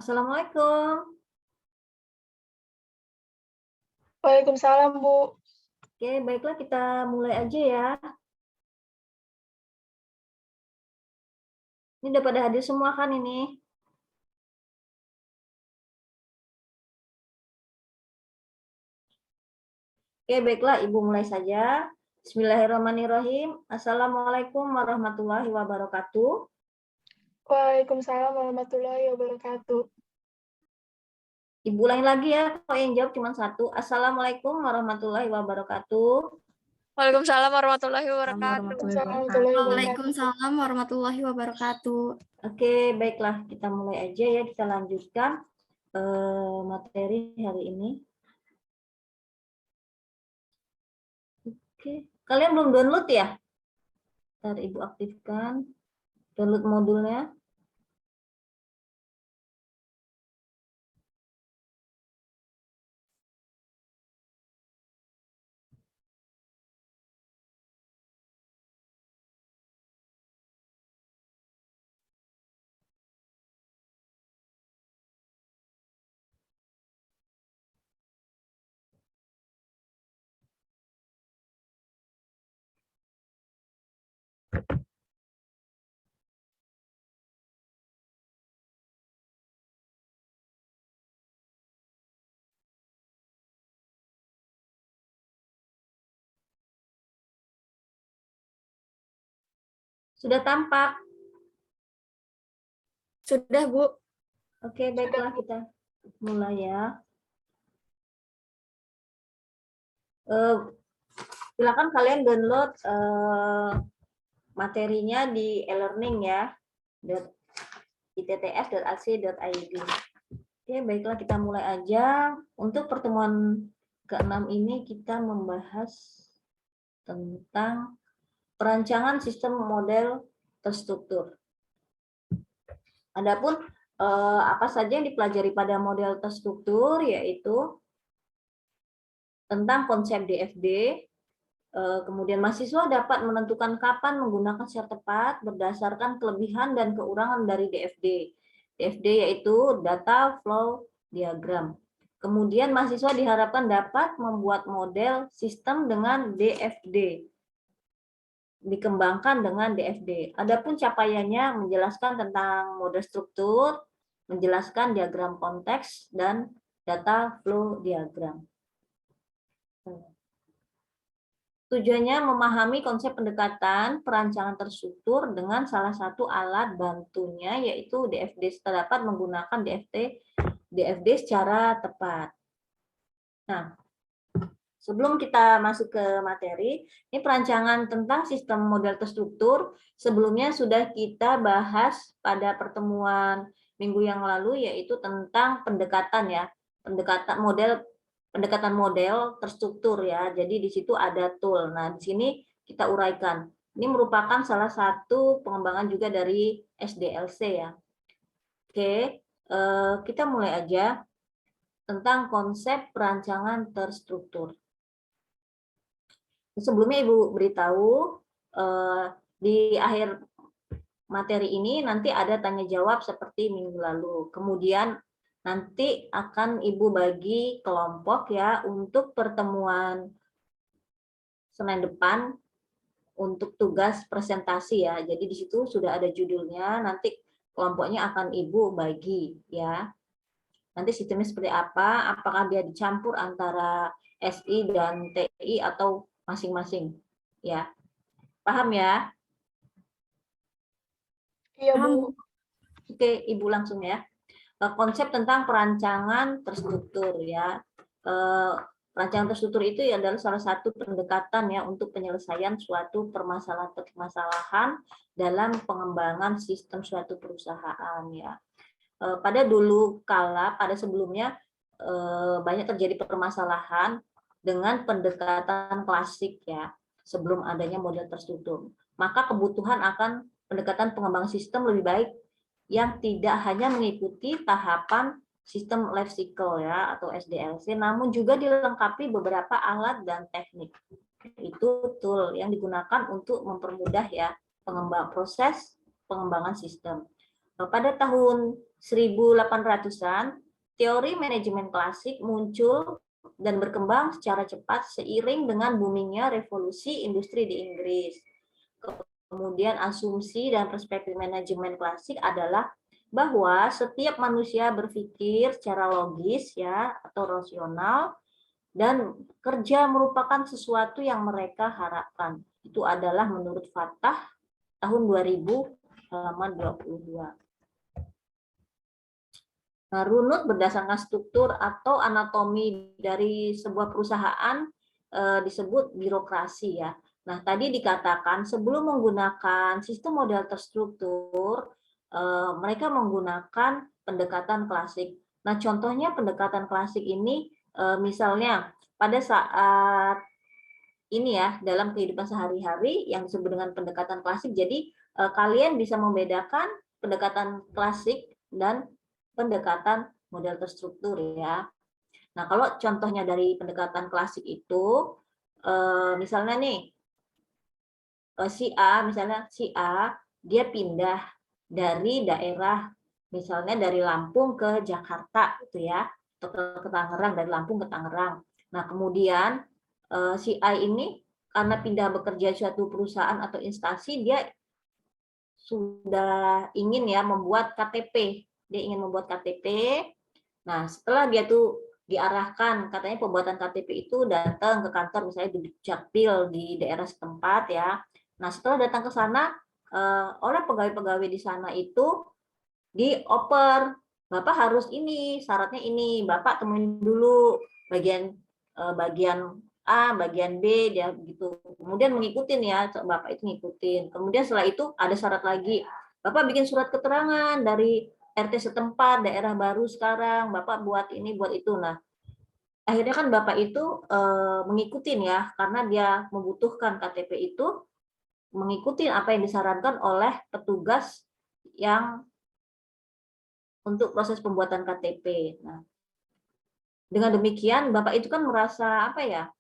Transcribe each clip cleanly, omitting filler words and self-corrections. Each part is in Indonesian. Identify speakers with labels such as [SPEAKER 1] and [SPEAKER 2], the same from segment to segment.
[SPEAKER 1] Assalamualaikum.
[SPEAKER 2] Waalaikumsalam, Bu.
[SPEAKER 1] Oke, baiklah kita mulai aja ya. Ini udah pada hadir semua kan ini? Oke, baiklah Ibu mulai saja. Bismillahirrahmanirrahim. Assalamualaikum warahmatullahi wabarakatuh.
[SPEAKER 2] Waalaikumsalam warahmatullahi wabarakatuh.
[SPEAKER 1] Ibu ulangi lagi ya, kalau yang jawab cuma satu. Assalamualaikum warahmatullahi wabarakatuh.
[SPEAKER 3] Waalaikumsalam warahmatullahi wabarakatuh.
[SPEAKER 4] Waalaikumsalam warahmatullahi wabarakatuh.
[SPEAKER 1] Oke, baiklah kita mulai aja ya, kita lanjutkan materi hari ini. Oke, kalian belum download ya? Ntar Ibu aktifkan download modulnya. Sudah tampak?
[SPEAKER 4] Sudah, Bu.
[SPEAKER 1] Oke, baiklah kita mulai ya. Silakan kalian download materinya di e-learning ya, itts.ac.id. Oke, baiklah kita mulai aja. Untuk pertemuan ke-6 ini kita membahas tentang perancangan sistem model terstruktur. Adapun apa saja yang dipelajari pada model terstruktur, yaitu tentang konsep DFD, kemudian mahasiswa dapat menentukan kapan menggunakan secara tepat berdasarkan kelebihan dan kekurangan dari DFD. DFD yaitu Data Flow Diagram. Kemudian mahasiswa diharapkan dapat membuat model sistem dengan DFD. Dikembangkan dengan DFD. Adapun capaiannya menjelaskan tentang model struktur, menjelaskan diagram konteks, dan data flow diagram. Tujuannya memahami konsep pendekatan perancangan terstruktur dengan salah satu alat bantunya, yaitu DFD, dapat menggunakan DFD secara tepat. Nah, sebelum kita masuk ke materi, ini perancangan tentang sistem model terstruktur sebelumnya sudah kita bahas pada pertemuan minggu yang lalu, yaitu tentang pendekatan ya, pendekatan model terstruktur ya. Jadi di situ ada tool. Nah, di sini kita uraikan. Ini merupakan salah satu pengembangan juga dari SDLC ya. Oke, kita mulai aja tentang konsep perancangan terstruktur. Sebelumnya Ibu beritahu di akhir materi ini nanti ada tanya jawab seperti minggu lalu. Kemudian nanti akan Ibu bagi kelompok ya untuk pertemuan Senin depan untuk tugas presentasi ya. Jadi di situ sudah ada judulnya, nanti kelompoknya akan Ibu bagi ya. Nanti sistemnya seperti apa? Apakah dia dicampur antara SI dan TI atau masing-masing ya. Paham ya?
[SPEAKER 2] Iya, Bu.
[SPEAKER 1] Oke, Ibu langsung ya. Konsep tentang perancangan terstruktur ya. Perancangan terstruktur itu adalah salah satu pendekatan ya untuk penyelesaian suatu permasalahan dalam pengembangan sistem suatu perusahaan ya. Pada dulu kala, pada sebelumnya banyak terjadi permasalahan dengan pendekatan klasik ya, sebelum adanya model terstruktur. Maka kebutuhan akan pendekatan pengembangan sistem lebih baik yang tidak hanya mengikuti tahapan sistem life cycle ya atau SDLC, namun juga dilengkapi beberapa alat dan teknik. Itu tool yang digunakan untuk mempermudah ya proses pengembangan sistem. pada tahun 1800-an, teori manajemen klasik muncul dan berkembang secara cepat seiring dengan boomingnya revolusi industri di Inggris. Kemudian asumsi dan perspektif manajemen klasik adalah bahwa setiap manusia berpikir secara logis ya atau rasional dan kerja merupakan sesuatu yang mereka harapkan. Itu adalah menurut Fatah tahun 2000 halaman 22. Nah, runut berdasarkan struktur atau anatomi dari sebuah perusahaan disebut birokrasi ya. Nah, tadi dikatakan sebelum menggunakan sistem model terstruktur, mereka menggunakan pendekatan klasik. Nah, contohnya pendekatan klasik ini misalnya pada saat ini ya, dalam kehidupan sehari-hari yang disebut dengan pendekatan klasik. Jadi, kalian bisa membedakan pendekatan klasik dan pendekatan model terstruktur ya. Nah, kalau contohnya dari pendekatan klasik itu, misalnya nih, si A, dia pindah dari daerah, misalnya dari Lampung ke Jakarta, gitu ya, atau ke Tangerang, dari Lampung ke Tangerang. Nah, kemudian si A ini karena pindah bekerja suatu perusahaan atau instansi, dia sudah ingin ya membuat KTP. Dia ingin membuat KTP. Nah, setelah dia tuh diarahkan, katanya pembuatan KTP itu datang ke kantor misalnya di Dukcapil di daerah setempat ya. Nah, setelah datang ke sana, oleh pegawai-pegawai di sana itu dioper, Bapak harus ini, syaratnya ini, Bapak temuin dulu bagian A, bagian B, dia begitu. Kemudian mengikutin ya, Bapak itu ngikutin. Kemudian setelah itu ada syarat lagi, Bapak bikin surat keterangan dari RT setempat, daerah baru sekarang, Bapak buat ini, buat itu. Nah, akhirnya kan Bapak itu mengikutin ya, karena dia membutuhkan KTP itu, mengikuti apa yang disarankan oleh petugas yang untuk proses pembuatan KTP. Nah, dengan demikian Bapak itu kan merasa apa ya?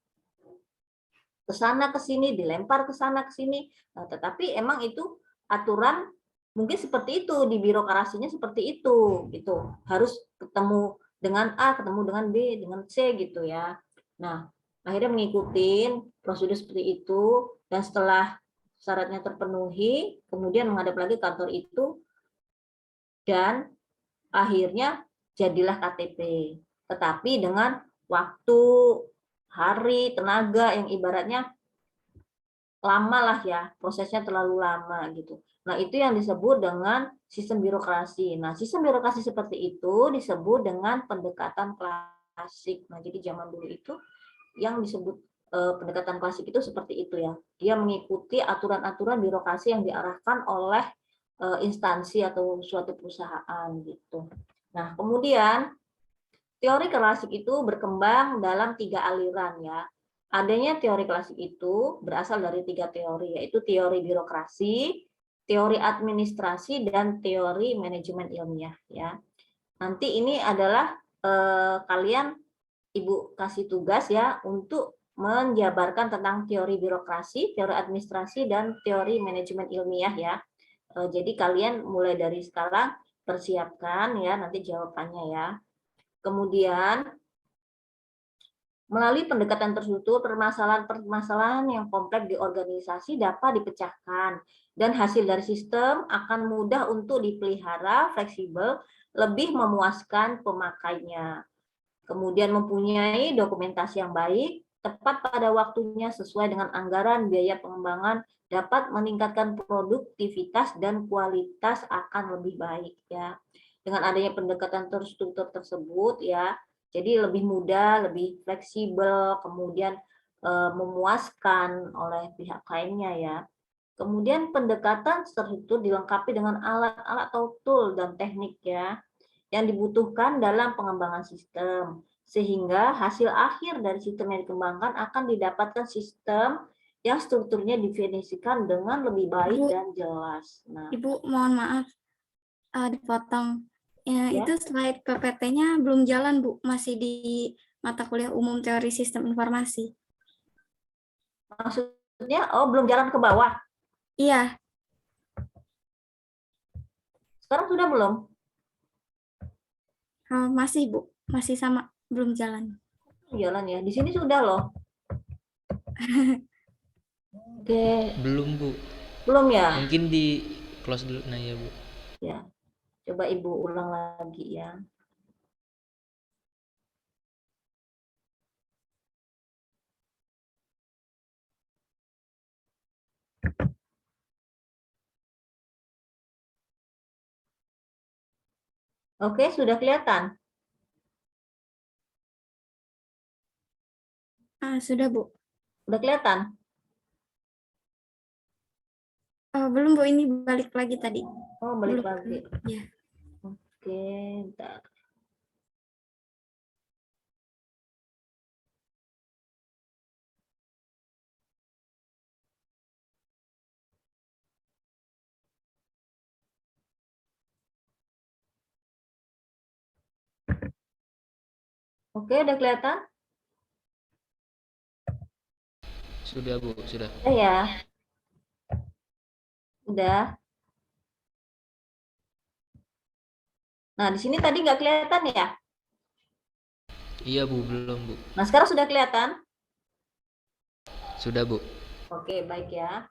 [SPEAKER 1] Ke sana ke sini, dilempar ke sana ke sini. Nah, tetapi emang itu aturan mungkin seperti itu, di birokrasinya seperti itu gitu. Harus ketemu dengan A, ketemu dengan B, dengan C gitu ya. Nah, akhirnya mengikuti prosedur seperti itu dan setelah syaratnya terpenuhi, kemudian menghadap lagi kantor itu dan akhirnya jadilah KTP. Tetapi dengan waktu, hari, tenaga yang ibaratnya lama lah ya, prosesnya terlalu lama gitu. Nah, itu yang disebut dengan sistem birokrasi. Nah, sistem birokrasi seperti itu disebut dengan pendekatan klasik. Nah, jadi zaman dulu itu yang disebut pendekatan klasik itu seperti itu ya. Dia mengikuti aturan-aturan birokrasi yang diarahkan oleh instansi atau suatu perusahaan gitu. Nah, kemudian teori klasik itu berkembang dalam 3 aliran ya. Adanya teori klasik itu berasal dari 3 teori, yaitu teori birokrasi, teori administrasi, dan teori manajemen ilmiah ya. Nanti ini adalah kalian Ibu kasih tugas ya untuk menjabarkan tentang teori birokrasi, teori administrasi, dan teori manajemen ilmiah ya. Jadi kalian mulai dari sekarang persiapkan ya nanti jawabannya ya. Kemudian melalui pendekatan terstruktur, permasalahan-permasalahan yang kompleks di organisasi dapat dipecahkan dan hasil dari sistem akan mudah untuk dipelihara, fleksibel, lebih memuaskan pemakainya. Kemudian mempunyai dokumentasi yang baik, tepat pada waktunya sesuai dengan anggaran biaya pengembangan, dapat meningkatkan produktivitas dan kualitas akan lebih baik ya. Dengan adanya pendekatan terstruktur tersebut ya, jadi lebih mudah, lebih fleksibel, kemudian memuaskan oleh pihak lainnya ya. Kemudian pendekatan terstruktur dilengkapi dengan alat-alat atau tool dan teknik ya yang dibutuhkan dalam pengembangan sistem, sehingga hasil akhir dari sistem yang dikembangkan akan didapatkan sistem yang strukturnya definisikan dengan lebih baik
[SPEAKER 4] Bu,
[SPEAKER 1] dan jelas. Nah,
[SPEAKER 4] Ibu, mohon maaf dipotong.
[SPEAKER 1] Ya.
[SPEAKER 4] Itu slide PPT-nya belum jalan, Bu. Masih di mata kuliah umum teori sistem informasi.
[SPEAKER 1] maksudnya, oh belum jalan ke bawah.
[SPEAKER 4] Iya,
[SPEAKER 1] Sekarang sudah belum?
[SPEAKER 4] Masih Bu, masih sama, belum jalan.
[SPEAKER 1] Jalan ya. Di sini sudah loh. Oke,
[SPEAKER 5] Belum, Bu.
[SPEAKER 1] belum ya?
[SPEAKER 5] Mungkin di close dulu. Nah, ya, Bu.
[SPEAKER 1] Ya. Coba Ibu ulang lagi ya. Oke, sudah kelihatan?
[SPEAKER 4] Sudah Bu.
[SPEAKER 1] Udah kelihatan?
[SPEAKER 4] Belum Bu, ini balik lagi tadi.
[SPEAKER 1] Oh, balik
[SPEAKER 4] Belum.
[SPEAKER 1] lagi.
[SPEAKER 4] Ya.
[SPEAKER 1] Oke, bentar. Oke, udah kelihatan?
[SPEAKER 5] Sudah, Bu. Sudah.
[SPEAKER 1] Udah ya? Udah. Nah, di sini tadi nggak kelihatan ya?
[SPEAKER 5] Iya, Bu. Belum, Bu.
[SPEAKER 1] Nah, sekarang sudah kelihatan?
[SPEAKER 5] Sudah, Bu.
[SPEAKER 1] Oke, baik ya.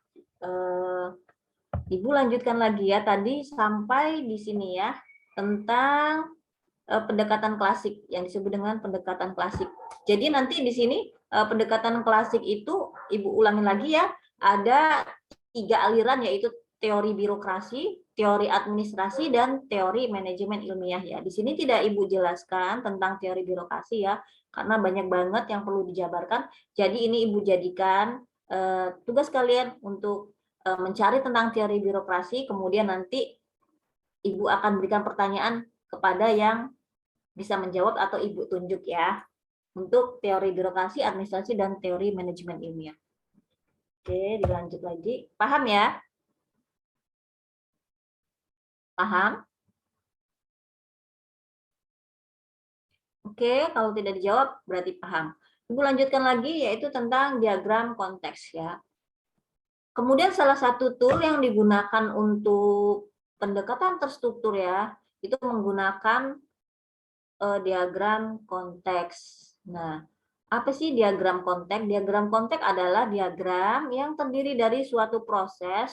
[SPEAKER 1] Ibu lanjutkan lagi ya. Tadi sampai di sini ya, tentang pendekatan klasik yang disebut dengan pendekatan klasik. Jadi nanti di sini pendekatan klasik itu Ibu ulangi lagi ya, ada 3 aliran yaitu teori birokrasi, teori administrasi, dan teori manajemen ilmiah ya. Di sini tidak Ibu jelaskan tentang teori birokrasi ya, karena banyak banget yang perlu dijabarkan. Jadi ini Ibu jadikan tugas kalian untuk mencari tentang teori birokrasi, kemudian nanti Ibu akan berikan pertanyaan kepada yang bisa menjawab atau Ibu tunjuk ya untuk teori birokrasi, administrasi, dan teori manajemen ilmiah. Oke, dilanjut lagi. Paham ya? Paham? Oke, kalau tidak dijawab berarti paham. Ibu lanjutkan lagi yaitu tentang diagram konteks ya. Kemudian salah satu tool yang digunakan untuk pendekatan terstruktur ya, itu menggunakan diagram konteks. Nah, apa sih diagram konteks? Diagram konteks adalah diagram yang terdiri dari suatu proses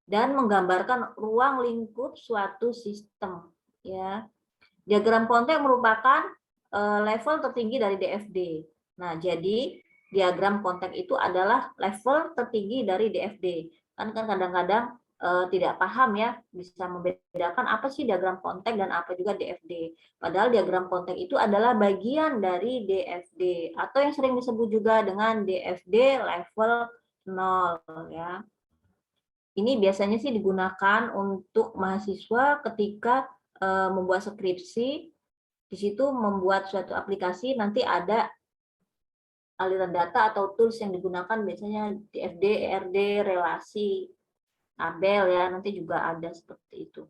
[SPEAKER 1] dan menggambarkan ruang lingkup suatu sistem. Ya, diagram konteks merupakan level tertinggi dari DFD. Nah, jadi diagram konteks itu adalah level tertinggi dari DFD. Kan kadang-kadang tidak paham ya, bisa membedakan apa sih diagram konteks dan apa juga DFD. Padahal diagram konteks itu adalah bagian dari DFD atau yang sering disebut juga dengan DFD level 0 ya. Ini biasanya sih digunakan untuk mahasiswa ketika membuat skripsi. Di situ membuat suatu aplikasi, nanti ada aliran data atau tools yang digunakan biasanya DFD, ERD, relasi, tabel ya, nanti juga ada seperti itu.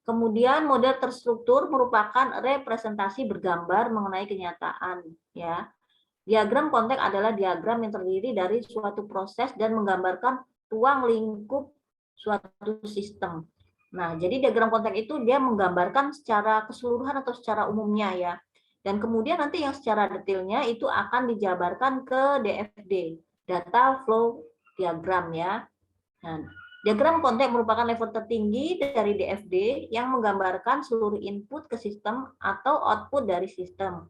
[SPEAKER 1] Kemudian model terstruktur merupakan representasi bergambar mengenai kenyataan ya. Diagram konteks adalah diagram yang terdiri dari suatu proses dan menggambarkan ruang lingkup suatu sistem. Nah, jadi diagram konteks itu dia menggambarkan secara keseluruhan atau secara umumnya ya. Dan kemudian nanti yang secara detailnya itu akan dijabarkan ke DFD, data flow diagram ya. Nah, diagram konteks merupakan level tertinggi dari DFD yang menggambarkan seluruh input ke sistem atau output dari sistem.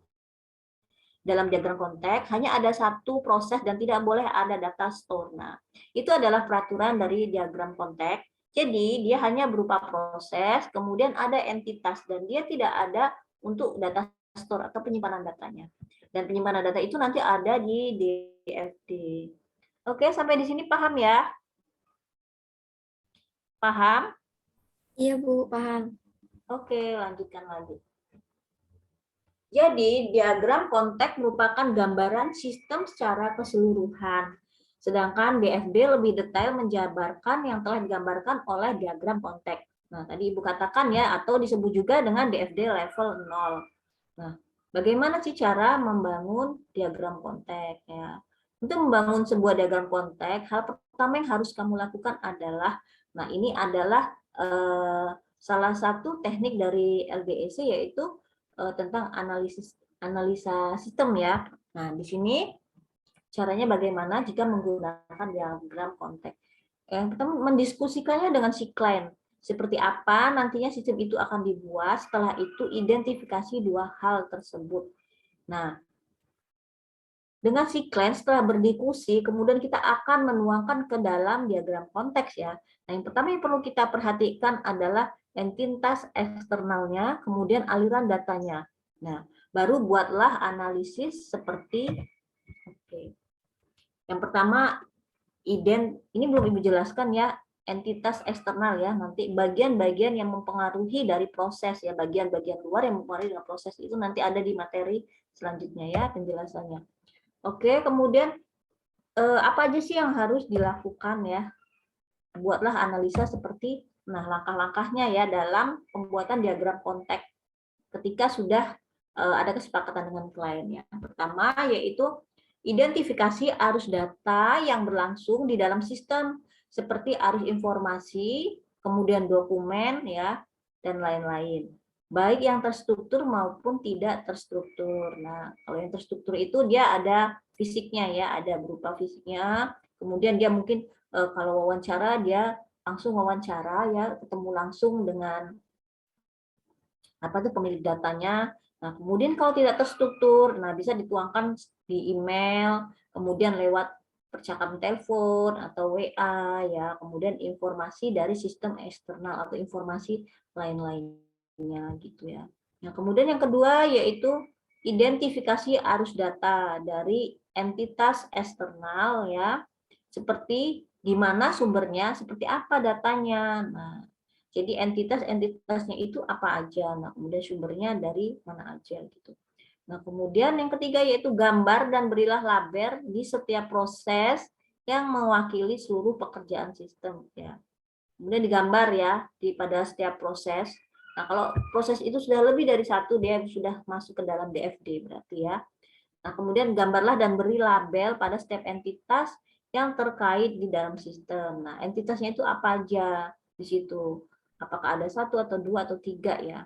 [SPEAKER 1] Dalam diagram konteks hanya ada satu proses dan tidak boleh ada data store. Nah, itu adalah peraturan dari diagram konteks. Jadi dia hanya berupa proses, kemudian ada entitas dan dia tidak ada untuk data store atau penyimpanan datanya. Dan penyimpanan data itu nanti ada di DFD. Oke, sampai di sini paham ya? Paham?
[SPEAKER 4] Iya Bu, paham.
[SPEAKER 1] Oke, lanjutkan lagi. Jadi, diagram konteks merupakan gambaran sistem secara keseluruhan. Sedangkan DFD lebih detail menjabarkan yang telah digambarkan oleh diagram konteks. Nah, tadi Ibu katakan ya, atau disebut juga dengan DFD level 0. Nah, bagaimana sih cara membangun diagram konteks ya? Untuk membangun sebuah diagram konteks, hal pertama yang harus kamu lakukan adalah, nah ini adalah salah satu teknik dari LGEC yaitu tentang analisa sistem ya. Nah, di sini caranya bagaimana jika menggunakan diagram konteks. Yang pertama, mendiskusikannya dengan si klien. Seperti apa nantinya sistem itu akan dibuat, setelah itu identifikasi dua hal tersebut. Nah, dengan si klien setelah berdiskusi, kemudian kita akan menuangkan ke dalam diagram konteks ya. Nah, yang pertama yang perlu kita perhatikan adalah entitas eksternalnya, kemudian aliran datanya. Nah, baru buatlah analisis seperti yang pertama ini belum Ibu jelaskan ya, entitas eksternal ya, nanti bagian-bagian yang mempengaruhi dari proses ya, bagian-bagian luar yang mempengaruhi dengan proses itu nanti ada di materi selanjutnya ya penjelasannya. Oke, kemudian apa aja sih yang harus dilakukan ya? Buatlah analisa seperti langkah-langkahnya ya dalam pembuatan diagram konteks ketika sudah ada kesepakatan dengan klien ya. Pertama yaitu identifikasi arus data yang berlangsung di dalam sistem seperti arus informasi, kemudian dokumen ya dan lain-lain. Baik yang terstruktur maupun tidak terstruktur. Nah, kalau yang terstruktur itu dia ada fisiknya ya, ada berupa fisiknya. Kemudian dia mungkin kalau wawancara dia langsung wawancara ya, ketemu langsung dengan pemilik datanya. Nah, kemudian kalau tidak terstruktur, nah bisa dituangkan di email, kemudian lewat percakapan telepon atau WA ya, kemudian informasi dari sistem eksternal atau informasi lain-lainnya gitu ya. Nah, kemudian yang kedua yaitu identifikasi arus data dari entitas eksternal ya, seperti di mana sumbernya, seperti apa datanya. Nah, jadi entitasnya itu apa aja. Nah, kemudian sumbernya dari mana aja gitu. Nah, kemudian yang ketiga yaitu gambar dan berilah label di setiap proses yang mewakili seluruh pekerjaan sistem ya. Kemudian digambar ya pada setiap proses. Nah, kalau proses itu sudah lebih dari satu, dia sudah masuk ke dalam DFD berarti ya. Nah, kemudian gambarlah dan beri label pada setiap entitas yang terkait di dalam sistem. Nah, entitasnya itu apa aja di situ. Apakah ada satu atau dua atau tiga ya.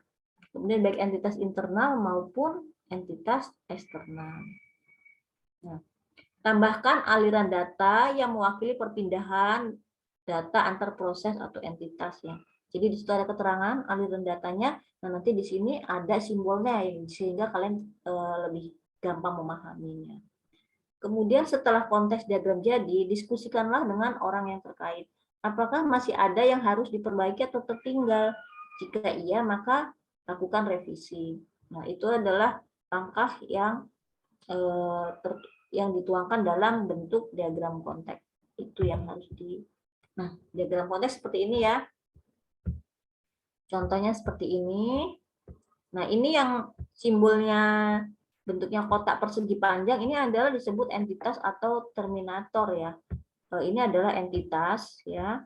[SPEAKER 1] Kemudian baik entitas internal maupun entitas eksternal. Nah, tambahkan aliran data yang mewakili perpindahan data antar proses atau entitas ya. Jadi di situ ada keterangan aliran datanya. Nah, nanti di sini ada simbolnya ya, sehingga kalian lebih gampang memahaminya. Kemudian setelah konteks diagram jadi, diskusikanlah dengan orang yang terkait. Apakah masih ada yang harus diperbaiki atau tertinggal? Jika iya, maka lakukan revisi. Nah, itu adalah langkah yang dituangkan dalam bentuk diagram konteks. Itu yang harus Nah, diagram konteks seperti ini ya. Contohnya seperti ini. Nah, ini yang simbolnya bentuknya kotak persegi panjang, ini adalah disebut entitas atau terminator ya. Ini adalah entitas ya.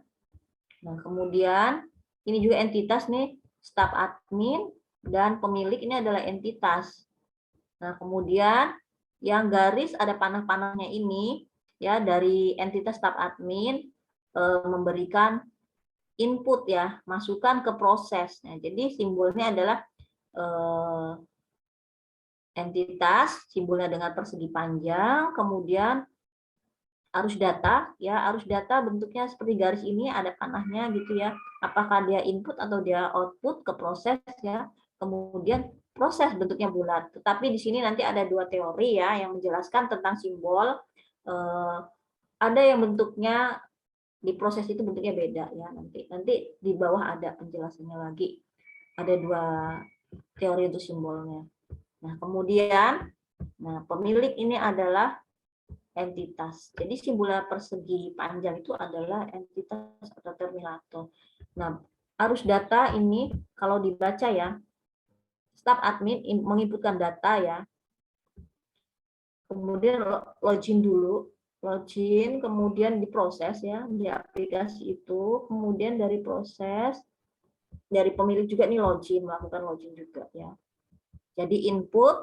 [SPEAKER 1] Nah, kemudian ini juga entitas nih, staf admin dan pemilik ini adalah entitas. Nah, kemudian yang garis ada panah-panahnya ini ya dari entitas staf admin memberikan input ya, masukan ke proses. Nah, jadi simbolnya adalah entitas, simbolnya dengan persegi panjang, kemudian arus data ya, arus data bentuknya seperti garis ini ada panahnya gitu ya, apakah dia input atau dia output ke proses ya. Kemudian proses bentuknya bulat, tetapi di sini nanti ada dua teori ya yang menjelaskan tentang simbol. Ada yang bentuknya di proses itu bentuknya beda ya, nanti di bawah ada penjelasannya lagi, ada dua teori untuk simbolnya. Nah, kemudian pemilik ini adalah entitas. Jadi simbolnya persegi panjang itu adalah entitas atau terminator. Nah, arus data ini kalau dibaca ya, staf admin menginputkan data ya. Kemudian login dulu, login, kemudian diproses ya di aplikasi itu. Kemudian dari proses dari pemilik juga nih login, melakukan login juga ya. Jadi input,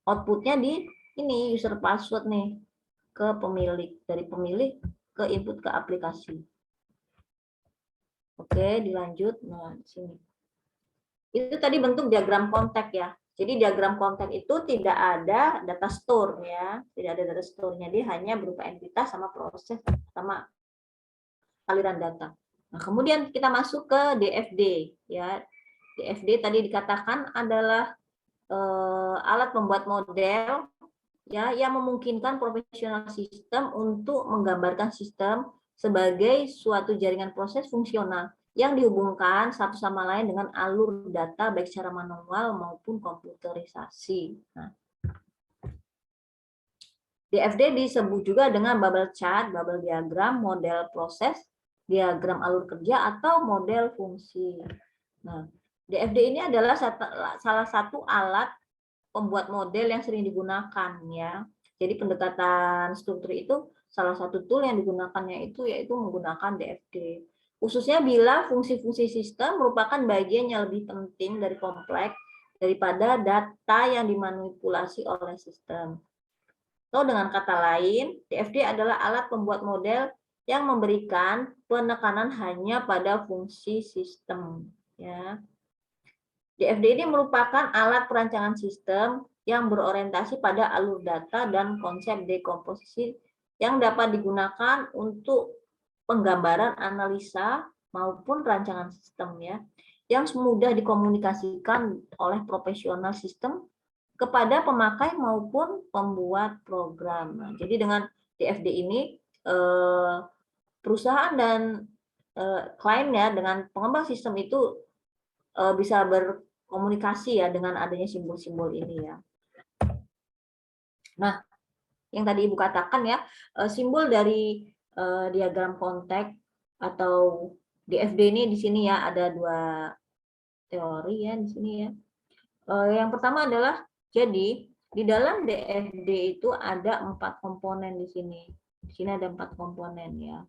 [SPEAKER 1] outputnya di ini user password nih ke pemilik, dari pemilik ke input ke aplikasi. Oke, dilanjut. Nah, di sini. Itu tadi bentuk diagram kontak ya. Jadi diagram kontak itu tidak ada data store ya, tidak ada data store-nya, dia hanya berupa entitas sama proses sama aliran data. Nah, kemudian kita masuk ke DFD ya. DFD tadi dikatakan adalah alat pembuat model ya yang memungkinkan profesional sistem untuk menggambarkan sistem sebagai suatu jaringan proses fungsional yang dihubungkan satu sama lain dengan alur data baik secara manual maupun komputerisasi. Nah, DFD disebut juga dengan bubble chart, bubble diagram, model proses, diagram alur kerja atau model fungsi. Nah, DFD ini adalah salah satu alat pembuat model yang sering digunakan ya. Jadi pendekatan struktur itu salah satu tool yang digunakannya itu yaitu menggunakan DFD. Khususnya bila fungsi-fungsi sistem merupakan bagian yang lebih penting dari kompleks daripada data yang dimanipulasi oleh sistem. Atau dengan kata lain, DFD adalah alat pembuat model yang memberikan penekanan hanya pada fungsi sistem. Ya. DFD ini merupakan alat perancangan sistem yang berorientasi pada alur data dan konsep dekomposisi yang dapat digunakan untuk penggambaran analisa maupun rancangan sistem ya, yang mudah dikomunikasikan oleh profesional sistem kepada pemakai maupun pembuat program. Nah, jadi dengan DFD ini perusahaan dan klien ya dengan pengembang sistem itu bisa berkomunikasi ya dengan adanya simbol-simbol ini ya. Nah, yang tadi Ibu katakan ya, simbol dari diagram kontak atau DFD ini di sini ya ada dua teori ya di sini ya. Yang pertama adalah jadi di dalam DFD itu ada 4 komponen di sini. Di sini ada 4 komponen ya.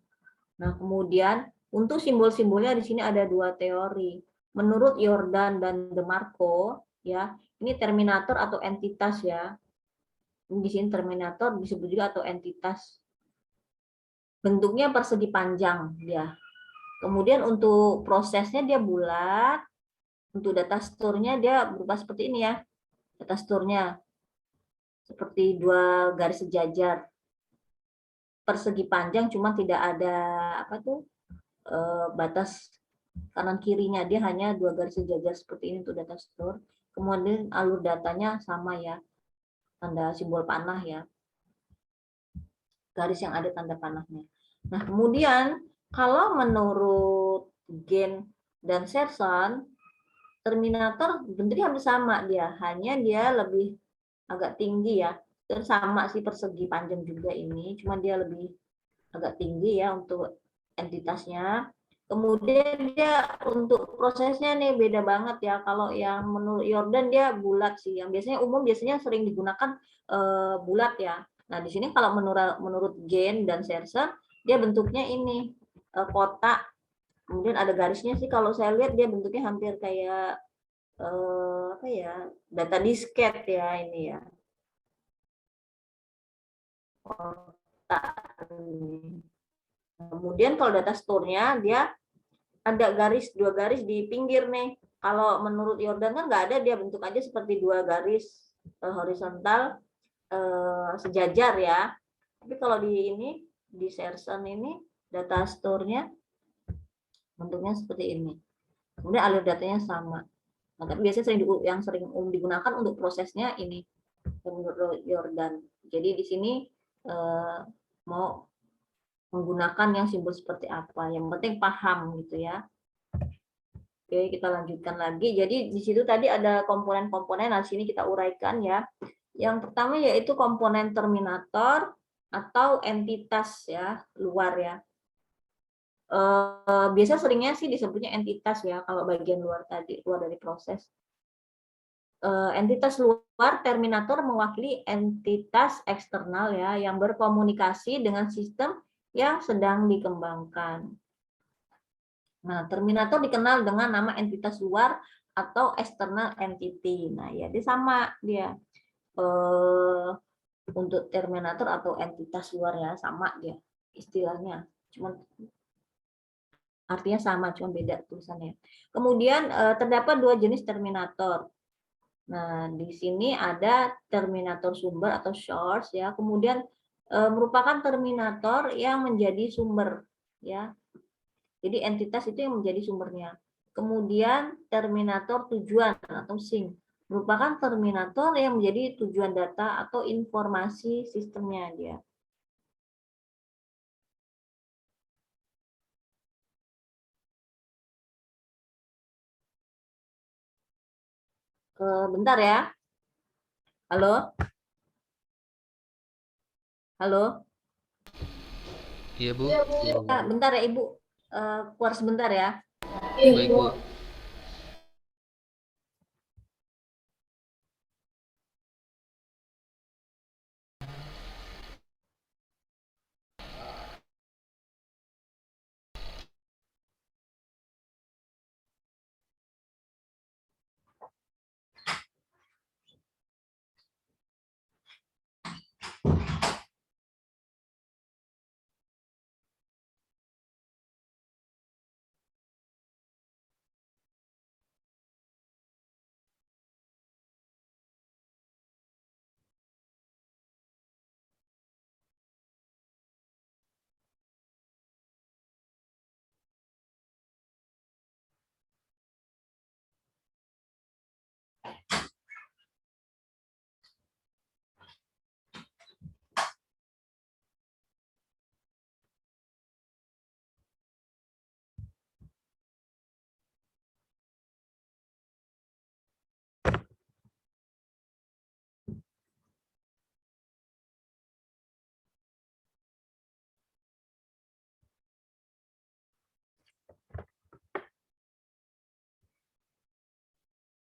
[SPEAKER 1] Nah, kemudian untuk simbol-simbolnya di sini ada 2 teori. Menurut Jordan dan DeMarco ya, ini terminator atau entitas ya. Di sini terminator disebut juga atau entitas. Bentuknya persegi panjang ya. Kemudian untuk prosesnya dia bulat. Untuk data store-nya dia berupa seperti ini ya. Data store-nya seperti 2 garis sejajar. Persegi panjang cuma tidak ada apa tuh batas kanan kirinya, dia hanya 2 garis sejajar seperti ini untuk data store. Kemudian alur datanya sama ya. Tanda simbol panah ya. Garis yang ada tanda panahnya. Nah, kemudian kalau menurut Gen dan Serson, terminator bentuknya hampir sama dia, hanya dia lebih agak tinggi ya. Dan sama sih persegi panjang juga ini, cuma dia lebih agak tinggi ya untuk entitasnya. Kemudian dia untuk prosesnya nih beda banget ya. Kalau yang menurut Jordan dia bulat sih. Yang biasanya sering digunakan bulat ya. Nah, di sini kalau menurut Gen dan Serson dia bentuknya ini kotak. Kemudian ada garisnya sih kalau saya lihat dia bentuknya hampir kayak apa ya? Data disket ya ini ya. Kotak. Kemudian kalau data store-nya dia ada garis 2 garis di pinggir nih. Kalau menurut Jordan kan nggak ada, dia bentuk aja seperti 2 garis horizontal sejajar ya. Tapi kalau di ini di Serson ini data store-nya bentuknya seperti ini. Kemudian alur datanya sama. Nah, tapi biasanya yang sering digunakan untuk prosesnya ini menurut Jordan. Jadi di sini mau menggunakan yang simbol seperti apa. Yang penting paham gitu ya. Oke, kita lanjutkan lagi. Jadi di situ tadi ada komponen-komponen, nah sini kita uraikan ya. Yang pertama yaitu komponen terminator atau entitas ya, luar ya. Biasa seringnya sih disebutnya entitas ya kalau bagian luar tadi, luar dari proses. Entitas luar terminator mewakili entitas eksternal ya yang berkomunikasi dengan sistem yang sedang dikembangkan. Nah, terminator dikenal dengan nama entitas luar atau external entity. Nah, ya dia sama dia untuk terminator atau entitas luar ya sama dia istilahnya. Cuman Artinya sama, cuma beda tulisannya. Kemudian terdapat dua jenis terminator. Nah, di sini ada terminator sumber atau source ya. Kemudian merupakan terminator yang menjadi sumber ya. Jadi entitas itu yang menjadi sumbernya. Kemudian terminator tujuan atau sink merupakan terminator yang menjadi tujuan data atau informasi sistemnya dia. Bentar ya. Halo? Halo?
[SPEAKER 5] Iya, Bu.
[SPEAKER 2] Iya, Bu.
[SPEAKER 1] Bentar ya Ibu. Keluar sebentar ya.
[SPEAKER 2] Iya,
[SPEAKER 5] Baik,
[SPEAKER 2] Bu.
[SPEAKER 5] Bu.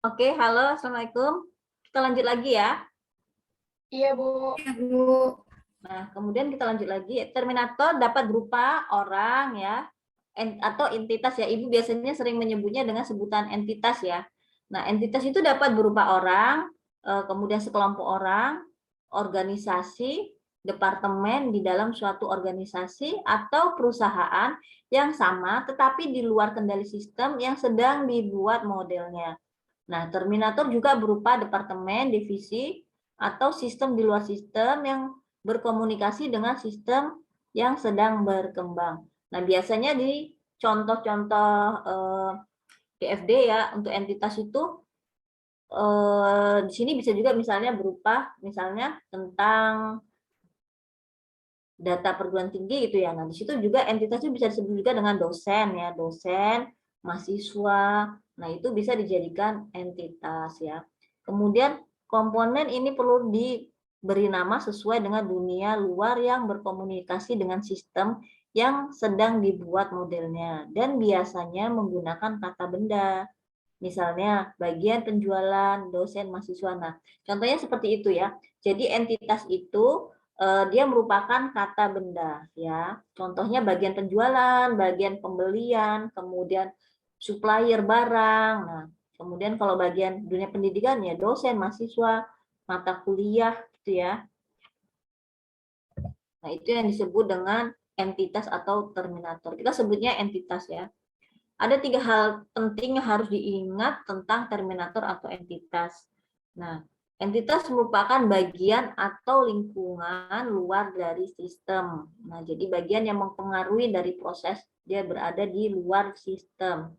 [SPEAKER 1] Oke, halo, Assalamualaikum. Kita lanjut lagi ya.
[SPEAKER 2] Iya, Bu.
[SPEAKER 4] Ya, Bu.
[SPEAKER 1] Nah, kemudian kita lanjut lagi. Terminator dapat berupa orang ya, atau entitas ya. Ibu biasanya sering menyebutnya dengan sebutan entitas ya. Nah, entitas itu dapat berupa orang, kemudian sekelompok orang, organisasi, departemen di dalam suatu organisasi atau perusahaan yang sama tetapi di luar kendali sistem yang sedang dibuat modelnya. Nah, terminator juga berupa departemen, divisi, atau sistem di luar sistem yang berkomunikasi dengan sistem yang sedang berkembang. Nah, biasanya di contoh-contoh DFD ya, untuk entitas itu di sini bisa juga misalnya berupa misalnya tentang data perguruan tinggi gitu ya. Nah, di situ juga entitas itu bisa disebut juga dengan dosen ya, dosen, mahasiswa. Nah, itu bisa dijadikan entitas ya. Kemudian komponen ini perlu diberi nama sesuai dengan dunia luar yang berkomunikasi dengan sistem yang sedang dibuat modelnya dan biasanya menggunakan kata benda. Misalnya bagian penjualan, dosen, mahasiswa. Nah, contohnya seperti itu ya. Jadi entitas itu dia merupakan kata benda ya. Contohnya bagian penjualan, bagian pembelian, kemudian supplier barang. Nah, kemudian kalau bagian dunia pendidikan ya dosen, mahasiswa, mata kuliah gitu ya. Nah, itu yang disebut dengan entitas atau terminator. Kita sebutnya entitas ya. Ada 3 hal penting yang harus diingat tentang terminator atau entitas. Nah, entitas merupakan bagian atau lingkungan luar dari sistem. Nah, jadi bagian yang mempengaruhi dari proses dia berada di luar sistem.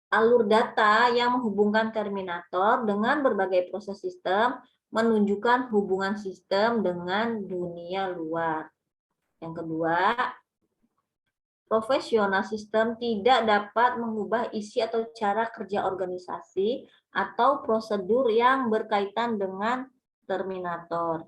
[SPEAKER 1] Alur data yang menghubungkan terminator dengan berbagai proses sistem menunjukkan hubungan sistem dengan dunia luar. Yang kedua, profesional sistem tidak dapat mengubah isi atau cara kerja organisasi atau prosedur yang berkaitan dengan terminator.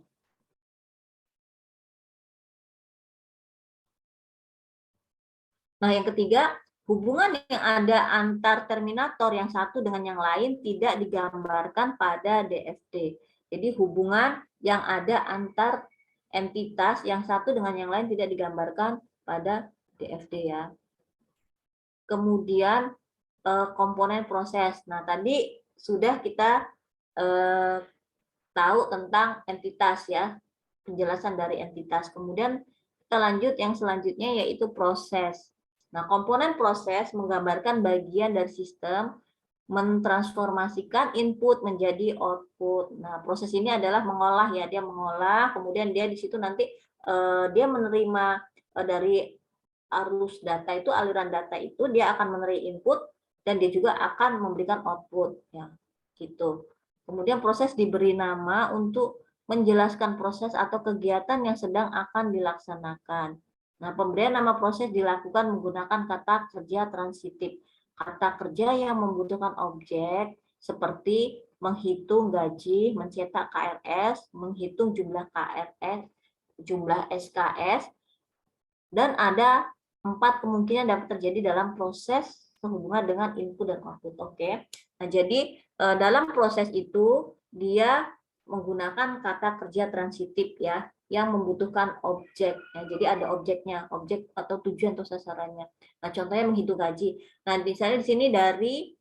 [SPEAKER 1] Nah, yang ketiga, hubungan yang ada antar terminator yang satu dengan yang lain tidak digambarkan pada DFT. Jadi hubungan yang ada antar entitas yang satu dengan yang lain tidak digambarkan pada DFT ya. Kemudian komponen proses. Nah, tadi sudah kita tahu tentang entitas ya, penjelasan dari entitas. Kemudian kita lanjut yang selanjutnya yaitu proses. Nah, komponen proses menggambarkan bagian dari sistem mentransformasikan input menjadi output. Nah, proses ini adalah mengolah ya, dia mengolah, kemudian dia di situ nanti dia menerima dari arus data itu, aliran data itu, dia akan menerima input dan dia juga akan memberikan output ya, gitu. Kemudian proses diberi nama untuk menjelaskan proses atau kegiatan yang sedang akan dilaksanakan. Nah, pemberian nama proses dilakukan menggunakan kata kerja transitif. Kata kerja yang membutuhkan objek seperti menghitung gaji, mencetak KRS, menghitung jumlah KRS, jumlah SKS, dan ada 4 kemungkinan dapat terjadi dalam proses sehubungan dengan input dan output. Oke. Nah, jadi dalam proses itu dia menggunakan kata kerja transitif ya, yang membutuhkan objek. Ya, jadi ada objeknya, objek atau tujuan atau sasarannya. Nah, contohnya menghitung gaji. Nah, misalnya di sini dari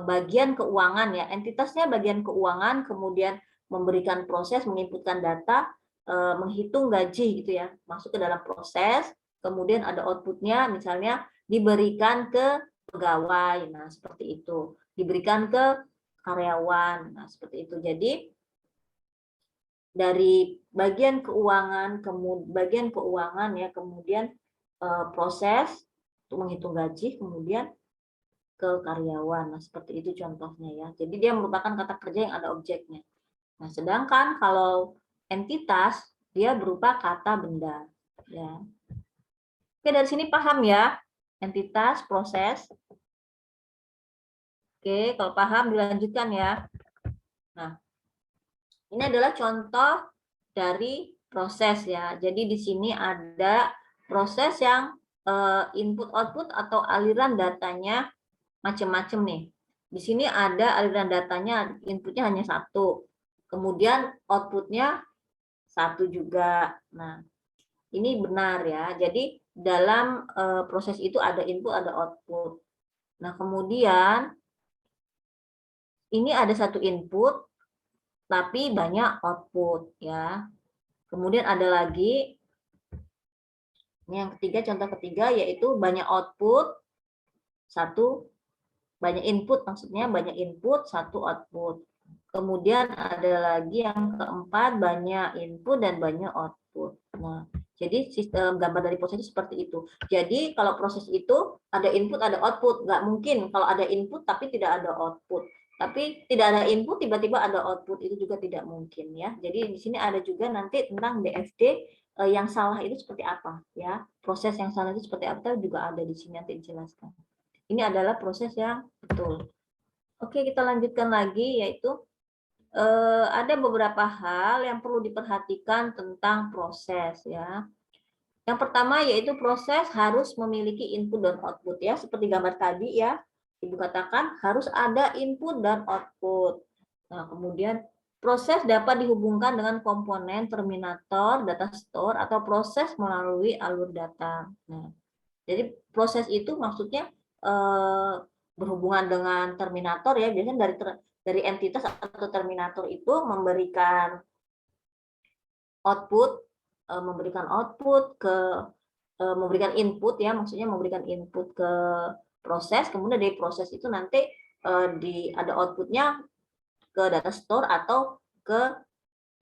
[SPEAKER 1] bagian keuangan ya, entitasnya bagian keuangan, kemudian memberikan proses, menginputkan data, menghitung gaji gitu ya, masuk ke dalam proses, kemudian ada outputnya, misalnya diberikan ke pegawai, nah seperti itu, diberikan ke karyawan, nah seperti itu. Jadi dari bagian keuangan, ya, kemudian proses untuk menghitung gaji, kemudian ke karyawan, nah seperti itu contohnya ya. Jadi dia merupakan kata kerja yang ada objeknya. Nah, sedangkan kalau entitas dia berupa kata benda ya. Oke, dari sini paham ya, entitas, proses. Oke, kalau paham dilanjutkan ya. Nah, ini adalah contoh dari proses ya. Jadi di sini ada proses yang input output atau aliran datanya macam-macam nih. Di sini ada aliran datanya, inputnya hanya satu. Kemudian outputnya satu juga. Nah, ini benar ya. Jadi dalam proses itu ada input, ada output. Nah, kemudian ini ada satu input, tapi banyak output ya. Kemudian ada lagi, ini yang ketiga, contoh ketiga, yaitu banyak output, banyak input, maksudnya banyak input, satu output. Kemudian ada lagi yang keempat, banyak input dan banyak output. Nah, jadi sistem gambar dari proses itu seperti itu. Jadi kalau proses itu ada input, ada output. Nggak mungkin kalau ada input tapi tidak ada output. Tapi tidak ada input, tiba-tiba ada output, itu juga tidak mungkin ya. Jadi di sini ada juga nanti tentang DFD yang salah itu seperti apa ya. Proses yang salah itu seperti apa juga ada di sini nanti dijelaskan. Ini adalah proses yang betul. Oke, kita lanjutkan lagi, yaitu ada beberapa hal yang perlu diperhatikan tentang proses ya. Yang pertama yaitu proses harus memiliki input dan output ya, seperti gambar tadi ya. Ibu katakan harus ada input dan output. Nah, kemudian proses dapat dihubungkan dengan komponen terminator, data store, atau proses melalui alur data. Nah, jadi proses itu maksudnya berhubungan dengan terminator ya, biasanya dari entitas atau terminator itu memberikan output memberikan input ya, maksudnya memberikan input ke proses, kemudian dari proses itu nanti ada outputnya ke data store atau ke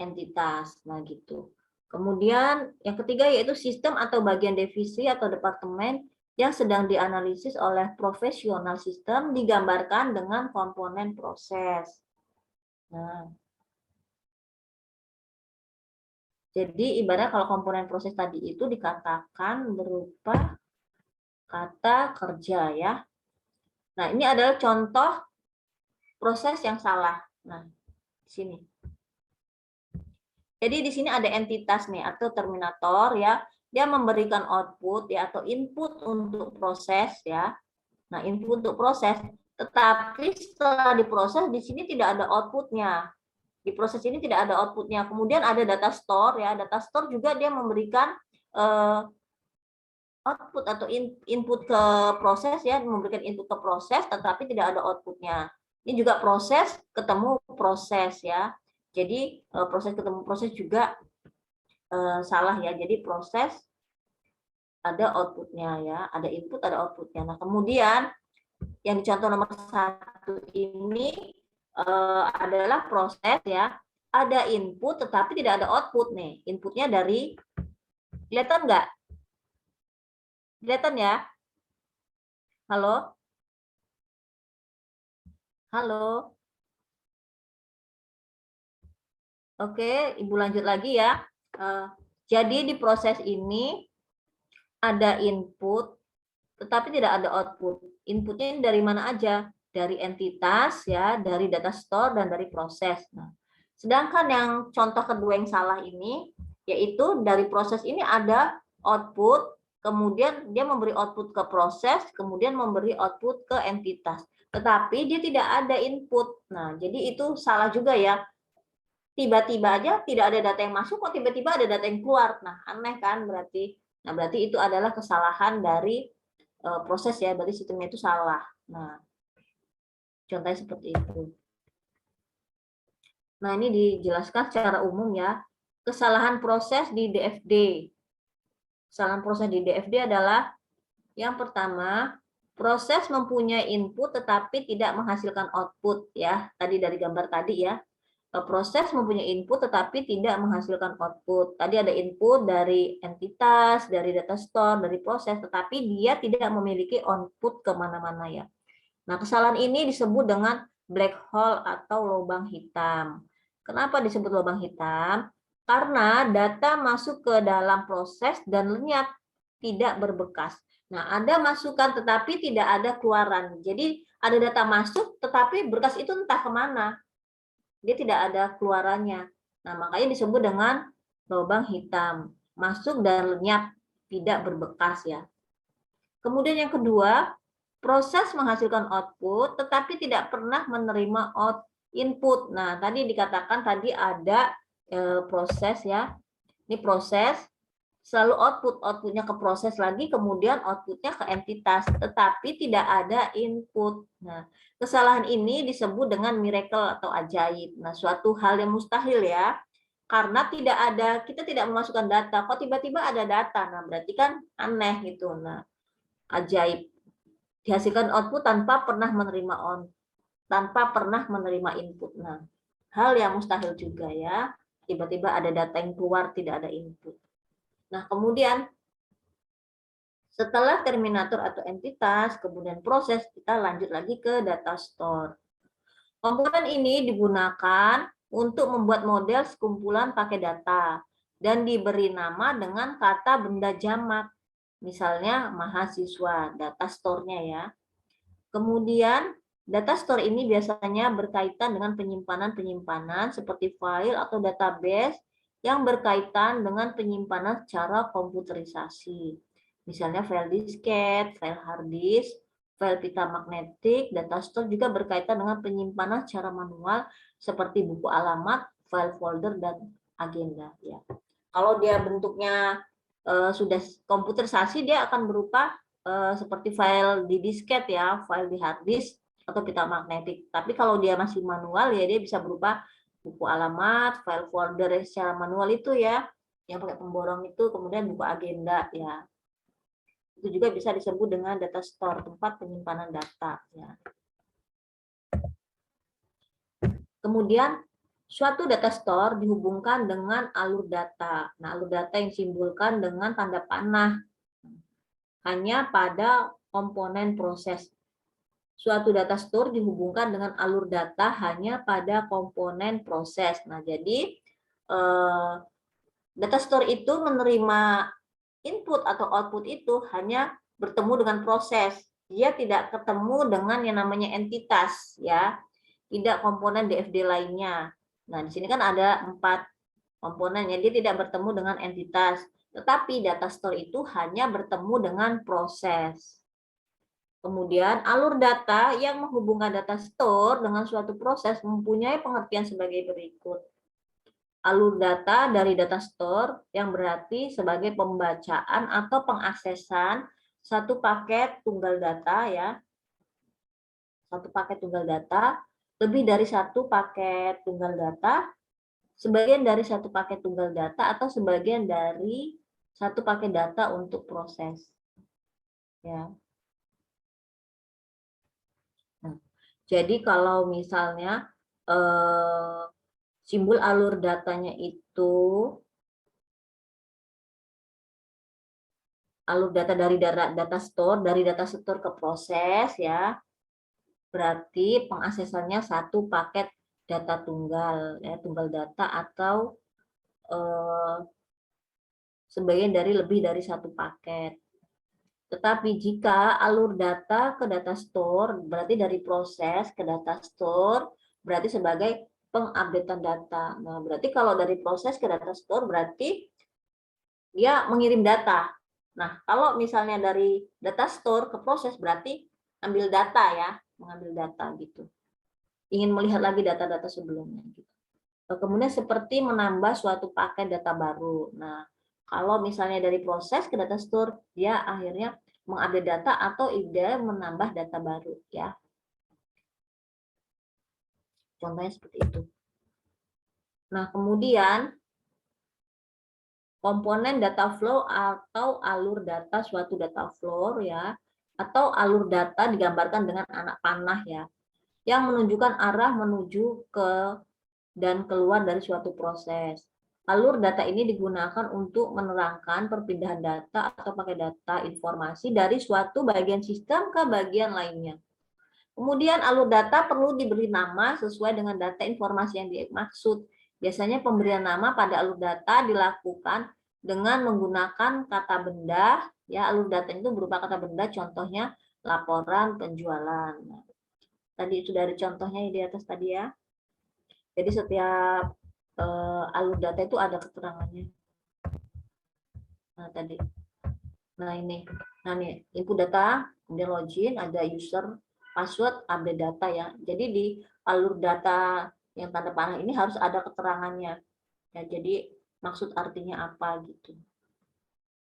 [SPEAKER 1] entitas. Nah, gitu. Kemudian yang ketiga yaitu sistem atau bagian divisi atau departemen yang sedang dianalisis oleh profesional sistem digambarkan dengan komponen proses. Nah, jadi ibaratnya kalau komponen proses tadi itu dikatakan berupa kata kerja ya. Nah, ini adalah contoh proses yang salah. Nah, di sini. Jadi di sini ada entitas nih atau terminator ya. Dia memberikan output ya atau input untuk proses ya. Nah, input untuk proses, tetapi setelah diproses di sini tidak ada outputnya. Di proses ini tidak ada outputnya. Kemudian ada data store ya. Data store juga dia memberikan output atau input ke proses ya, memberikan input ke proses, tetapi tidak ada outputnya. Ini juga proses ketemu proses ya. Jadi proses ketemu proses juga salah ya. Jadi proses ada outputnya ya, ada input, ada outputnya. Nah, kemudian yang contoh nomor 1 ini adalah proses ya, ada input tetapi tidak ada output nih. Inputnya dari, kelihatan nggak? Kelihatan ya? Halo? Halo? Oke, Ibu lanjut lagi ya. Jadi di proses ini ada input tetapi tidak ada output. Inputnya dari mana aja? Dari entitas ya, dari data store dan dari proses. Nah, sedangkan yang contoh kedua yang salah ini yaitu dari proses ini ada output, kemudian dia memberi output ke proses, kemudian memberi output ke entitas. Tetapi dia tidak ada input. Nah, jadi itu salah juga ya. Tiba-tiba aja tidak ada data yang masuk, kok tiba-tiba ada data yang keluar. Nah, aneh kan berarti. Nah, berarti itu adalah kesalahan dari proses ya, berarti sistemnya itu salah. Nah, contohnya seperti itu. Nah, ini dijelaskan secara umum ya. Kesalahan proses di DFD. Kesalahan proses di DFD adalah yang pertama, proses mempunyai input tetapi tidak menghasilkan output ya. Tadi dari gambar tadi ya. Proses mempunyai input tetapi tidak menghasilkan output. Tadi ada input dari entitas, dari data store, dari proses, tetapi dia tidak memiliki output kemana-mana ya. Nah, kesalahan ini disebut dengan black hole atau lubang hitam. Kenapa disebut lubang hitam? Karena data masuk ke dalam proses dan lenyap, tidak berbekas. Nah, ada masukan tetapi tidak ada keluaran. Jadi ada data masuk tetapi berkas itu entah kemana. Dia tidak ada keluarannya. Nah, makanya disebut dengan lubang hitam. Masuk dan lenyap, tidak berbekas ya. Kemudian yang kedua, proses menghasilkan output tetapi tidak pernah menerima input. Nah, tadi dikatakan tadi ada proses ya. Ini proses selalu outputnya ke proses lagi, kemudian outputnya ke entitas, tetapi tidak ada input. Nah, kesalahan ini disebut dengan miracle atau ajaib. Nah, suatu hal yang mustahil ya, karena kita tidak memasukkan data, kok tiba-tiba ada data. Nah, berarti kan aneh gitu. Nah, ajaib. Dihasilkan output tanpa pernah menerima input. Nah, hal yang mustahil juga ya. Tiba-tiba ada data yang keluar, tidak ada input. Nah, kemudian setelah terminator atau entitas, kemudian proses, kita lanjut lagi ke data store. Komponen ini digunakan untuk membuat model sekumpulan pakai data dan diberi nama dengan kata benda jamak. Misalnya mahasiswa, data store-nya ya. Kemudian data store ini biasanya berkaitan dengan penyimpanan seperti file atau database yang berkaitan dengan penyimpanan secara komputerisasi. Misalnya file disket, file hard disk, file pita magnetik. Data store juga berkaitan dengan penyimpanan secara manual seperti buku alamat, file folder, dan agenda. Ya. Kalau dia bentuknya sudah komputerisasi, dia akan berupa seperti file di disket ya, file di hard disk atau pita magnetik. Tapi kalau dia masih manual ya dia bisa berupa buku alamat, file folder secara manual itu ya, yang pakai pemborong itu, kemudian buku agenda ya. Itu juga bisa disebut dengan data store, tempat penyimpanan data ya. Kemudian suatu data store dihubungkan dengan alur data. Nah, alur data yang disimbolkan dengan tanda panah hanya pada komponen proses. Suatu data store dihubungkan dengan alur data hanya pada komponen proses. Nah, jadi data store itu menerima input atau output itu hanya bertemu dengan proses. Dia tidak ketemu dengan yang namanya entitas, ya. Tidak komponen DFD lainnya. Nah, di sini kan ada 4 komponen, ya. Dia tidak bertemu dengan entitas. Tetapi data store itu hanya bertemu dengan proses. Kemudian alur data yang menghubungkan data store dengan suatu proses mempunyai pengertian sebagai berikut. Alur data dari data store yang berarti sebagai pembacaan atau pengaksesan satu paket tunggal data ya. Satu paket tunggal data, lebih dari satu paket tunggal data, sebagian dari satu paket tunggal data atau sebagian dari satu paket data untuk proses. Ya. Nah, jadi kalau misalnya simbol alur datanya itu alur data dari data store ke proses ya, berarti pengaksesannya satu paket data tunggal ya, tunggal data atau sebagian dari lebih dari satu paket. Tetapi jika alur data ke data store, berarti dari proses ke data store, berarti sebagai pengupdatean data. Nah, berarti kalau dari proses ke data store, berarti dia mengirim data. Nah, kalau misalnya dari data store ke proses, berarti ambil data ya, mengambil data gitu. Ingin melihat lagi data-data sebelumnya. Gitu. Kemudian seperti menambah suatu paket data baru. Nah, kalau misalnya dari proses ke data store, dia akhirnya mengupdate data atau ide menambah data baru ya. Contohnya seperti itu. Nah, kemudian komponen data flow atau alur data suatu data flow ya, atau alur data digambarkan dengan anak panah ya, yang menunjukkan arah menuju ke dan keluar dari suatu proses. Alur data ini digunakan untuk menerangkan perpindahan data atau pakai data informasi dari suatu bagian sistem ke bagian lainnya. Kemudian alur data perlu diberi nama sesuai dengan data informasi yang dimaksud. Biasanya pemberian nama pada alur data dilakukan dengan menggunakan kata benda. Ya, alur data itu berupa kata benda, contohnya laporan penjualan. Nah, tadi sudah ada contohnya di atas tadi ya. Jadi setiap alur data itu ada keterangannya. Nah, tadi. Nah, ini. Nah, nih, input data, kemudian login, ada user, password, update data ya. Jadi di alur data yang tanda panah ini harus ada keterangannya. Ya, jadi maksud artinya apa gitu.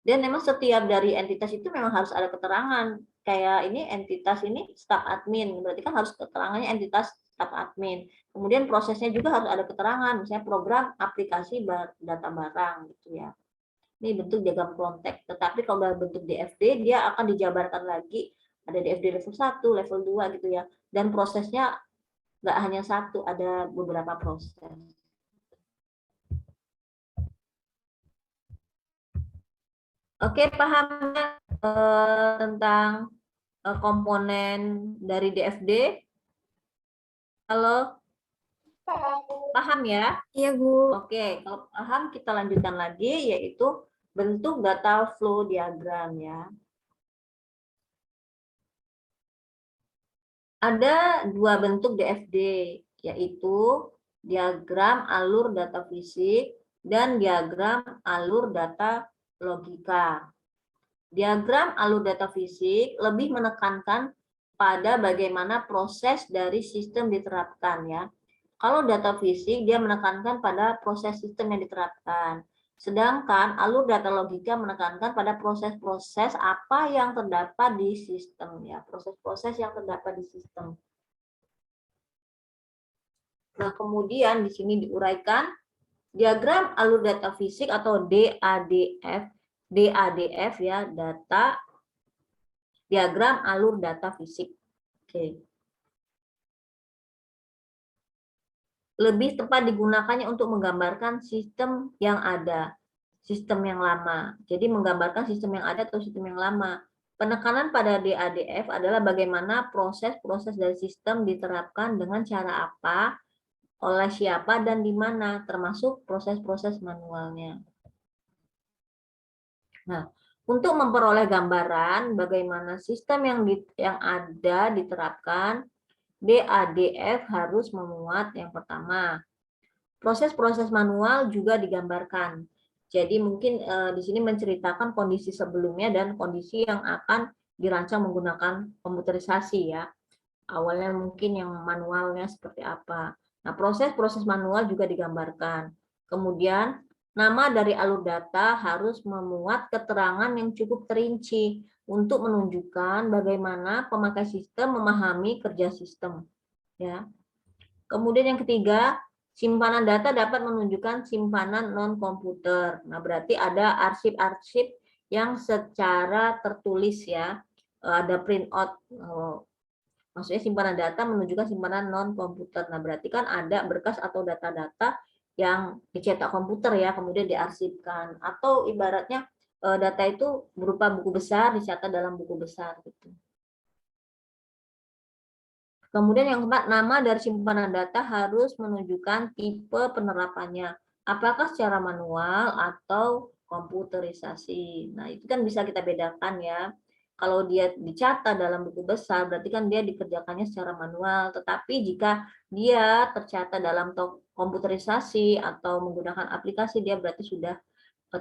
[SPEAKER 1] Dan memang setiap dari entitas itu memang harus ada keterangan. Kayak ini entitas ini staf admin, berarti kan harus keterangannya entitas staf admin. Kemudian prosesnya juga harus ada keterangan, misalnya program aplikasi data barang gitu ya. Ini bentuk diagram konteks. Tetapi kalau dalam bentuk DFD dia akan dijabarkan lagi, ada DFD level 1, level 2 gitu ya. Dan prosesnya nggak hanya satu, ada beberapa proses. Oke, paham tentang komponen dari DFD? Halo,
[SPEAKER 2] Paham.
[SPEAKER 1] paham ya?
[SPEAKER 4] Iya, Bu.
[SPEAKER 1] Oke, kalau paham kita lanjutkan lagi, yaitu bentuk data flow diagram ya. Ada dua bentuk DFD, yaitu diagram alur data fisik dan diagram alur data logika. Diagram alur data fisik lebih menekankan pada bagaimana proses dari sistem diterapkan ya. Kalau data fisik dia menekankan pada proses sistem yang diterapkan. Sedangkan alur data logika menekankan pada proses-proses apa yang terdapat di sistem ya, proses-proses yang terdapat di sistem. Nah, kemudian di sini diuraikan diagram alur data fisik atau DADF ya, data diagram alur data fisik. Oke. Lebih tepat digunakannya untuk menggambarkan sistem yang ada, sistem yang lama. Jadi menggambarkan sistem yang ada atau sistem yang lama. Penekanan pada DADF adalah bagaimana proses-proses dari sistem diterapkan dengan cara apa, oleh siapa, dan di mana, termasuk proses-proses manualnya. Nah, untuk memperoleh gambaran bagaimana sistem yang ada diterapkan, DADF harus memuat yang pertama, proses-proses manual juga digambarkan. Jadi mungkin di sini menceritakan kondisi sebelumnya dan kondisi yang akan dirancang menggunakan komputerisasi ya. Awalnya mungkin yang manualnya seperti apa. Nah, proses-proses manual juga digambarkan. Kemudian nama dari alur data harus memuat keterangan yang cukup terinci untuk menunjukkan bagaimana pemakai sistem memahami kerja sistem. Ya. Kemudian yang ketiga, simpanan data dapat menunjukkan simpanan non-komputer. Nah, berarti ada arsip-arsip yang secara tertulis ya, ada printout. Maksudnya simpanan data menunjukkan simpanan non-komputer. Nah, berarti kan ada berkas atau data-data yang dicetak komputer ya, kemudian diarsipkan. Atau ibaratnya data itu berupa buku besar, dicatat dalam buku besar gitu. Kemudian yang keempat, nama dari simpanan data harus menunjukkan tipe penerapannya. Apakah secara manual atau komputerisasi. Nah, itu kan bisa kita bedakan ya. Kalau dia dicatat dalam buku besar, berarti kan dia dikerjakannya secara manual. Tetapi jika dia tercatat dalam komputerisasi atau menggunakan aplikasi, dia berarti sudah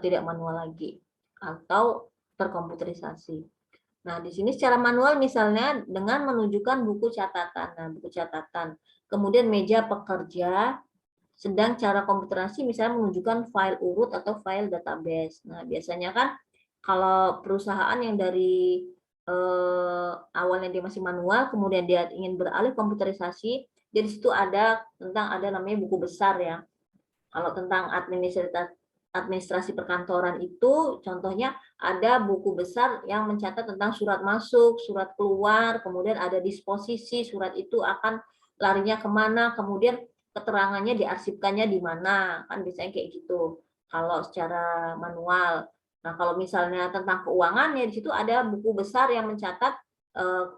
[SPEAKER 1] tidak manual lagi atau terkomputerisasi. Nah, di sini secara manual misalnya dengan menunjukkan buku catatan. Nah, buku catatan. Kemudian meja pekerja, sedang cara komputerasi misalnya menunjukkan file urut atau file database. Nah, biasanya kan kalau perusahaan yang dari awalnya dia masih manual, kemudian dia ingin beralih komputerisasi, jadi di situ ada namanya buku besar ya. Kalau tentang administrasi perkantoran itu contohnya ada buku besar yang mencatat tentang surat masuk, surat keluar, kemudian ada disposisi surat itu akan larinya kemana, kemudian keterangannya diarsipkannya di mana, kan biasanya kayak gitu kalau secara manual. Nah, kalau misalnya tentang keuangan ya di situ ada buku besar yang mencatat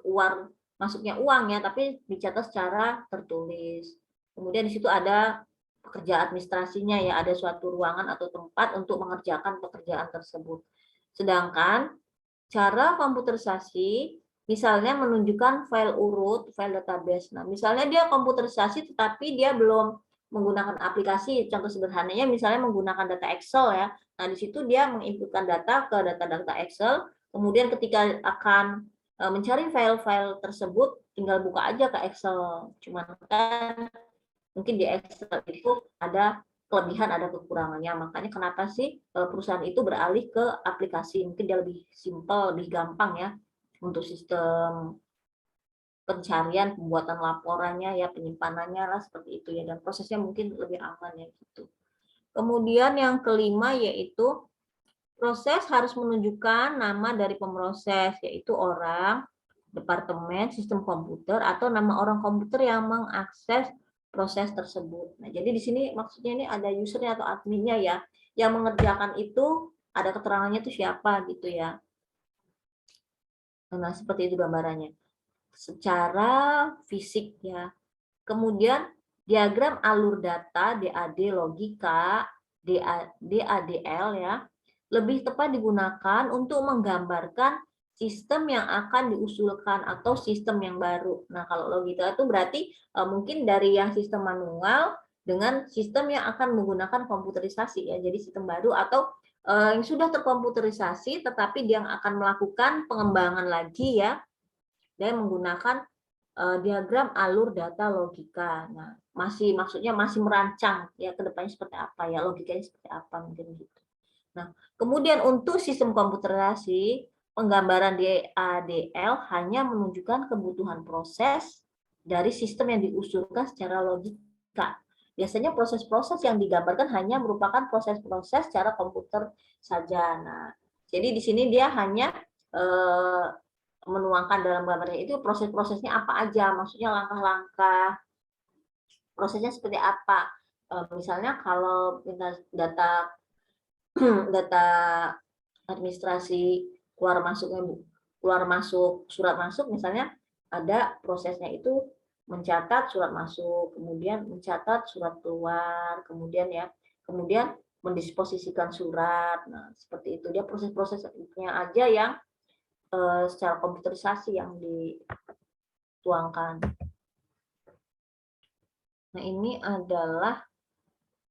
[SPEAKER 1] keluar masuknya uang ya, tapi dicatat secara tertulis. Kemudian di situ ada pekerja administrasinya ya, ada suatu ruangan atau tempat untuk mengerjakan pekerjaan tersebut. Sedangkan cara komputerisasi misalnya menunjukkan file urut, file database. Nah, misalnya dia komputerisasi tetapi dia belum menggunakan aplikasi, contoh sederhananya misalnya menggunakan data Excel ya. Nah, di situ dia menginputkan data ke data Excel, kemudian ketika akan mencari file-file tersebut tinggal buka aja ke Excel. Cuman kan mungkin di Excel itu ada kelebihan, ada kekurangannya. Makanya kenapa sih perusahaan itu beralih ke aplikasi? Mungkin dia lebih simpel, lebih gampang ya untuk sistem pencarian, pembuatan laporannya ya, penyimpanannya lah seperti itu ya, dan prosesnya mungkin lebih aman ya gitu. Kemudian yang kelima yaitu proses harus menunjukkan nama dari pemroses, yaitu orang, departemen, sistem komputer, atau nama orang komputer yang mengakses proses tersebut. Nah, jadi di sini maksudnya ini ada usernya atau adminnya ya, yang mengerjakan itu ada keterangannya itu siapa gitu ya. Nah, seperti itu gambarannya. Secara fisik ya. Kemudian diagram alur data, DAD logika, DADL ya, lebih tepat digunakan untuk menggambarkan sistem yang akan diusulkan atau sistem yang baru. Nah, kalau logika itu berarti mungkin dari yang sistem manual dengan sistem yang akan menggunakan komputerisasi ya. Jadi sistem baru atau yang sudah terkomputerisasi tetapi dia akan melakukan pengembangan lagi ya, dan menggunakan diagram alur data logika. Nah, maksudnya masih merancang ya ke depannya seperti apa ya, logikanya seperti apa mungkin gitu. Nah, kemudian untuk sistem komputerasi, penggambaran DADL hanya menunjukkan kebutuhan proses dari sistem yang diusulkan secara logika. Biasanya proses-proses yang digambarkan hanya merupakan proses-proses secara komputer saja. Nah, jadi di sini dia hanya menuangkan dalam gambarnya itu proses-prosesnya apa aja, maksudnya langkah-langkah prosesnya seperti apa. Misalnya kalau data data administrasi keluar masuk surat masuk misalnya ada prosesnya itu mencatat surat masuk, kemudian mencatat surat keluar, kemudian mendisposisikan surat. Nah, seperti itu dia proses-prosesnya aja yang secara komputerisasi yang dituangkan. Nah, ini adalah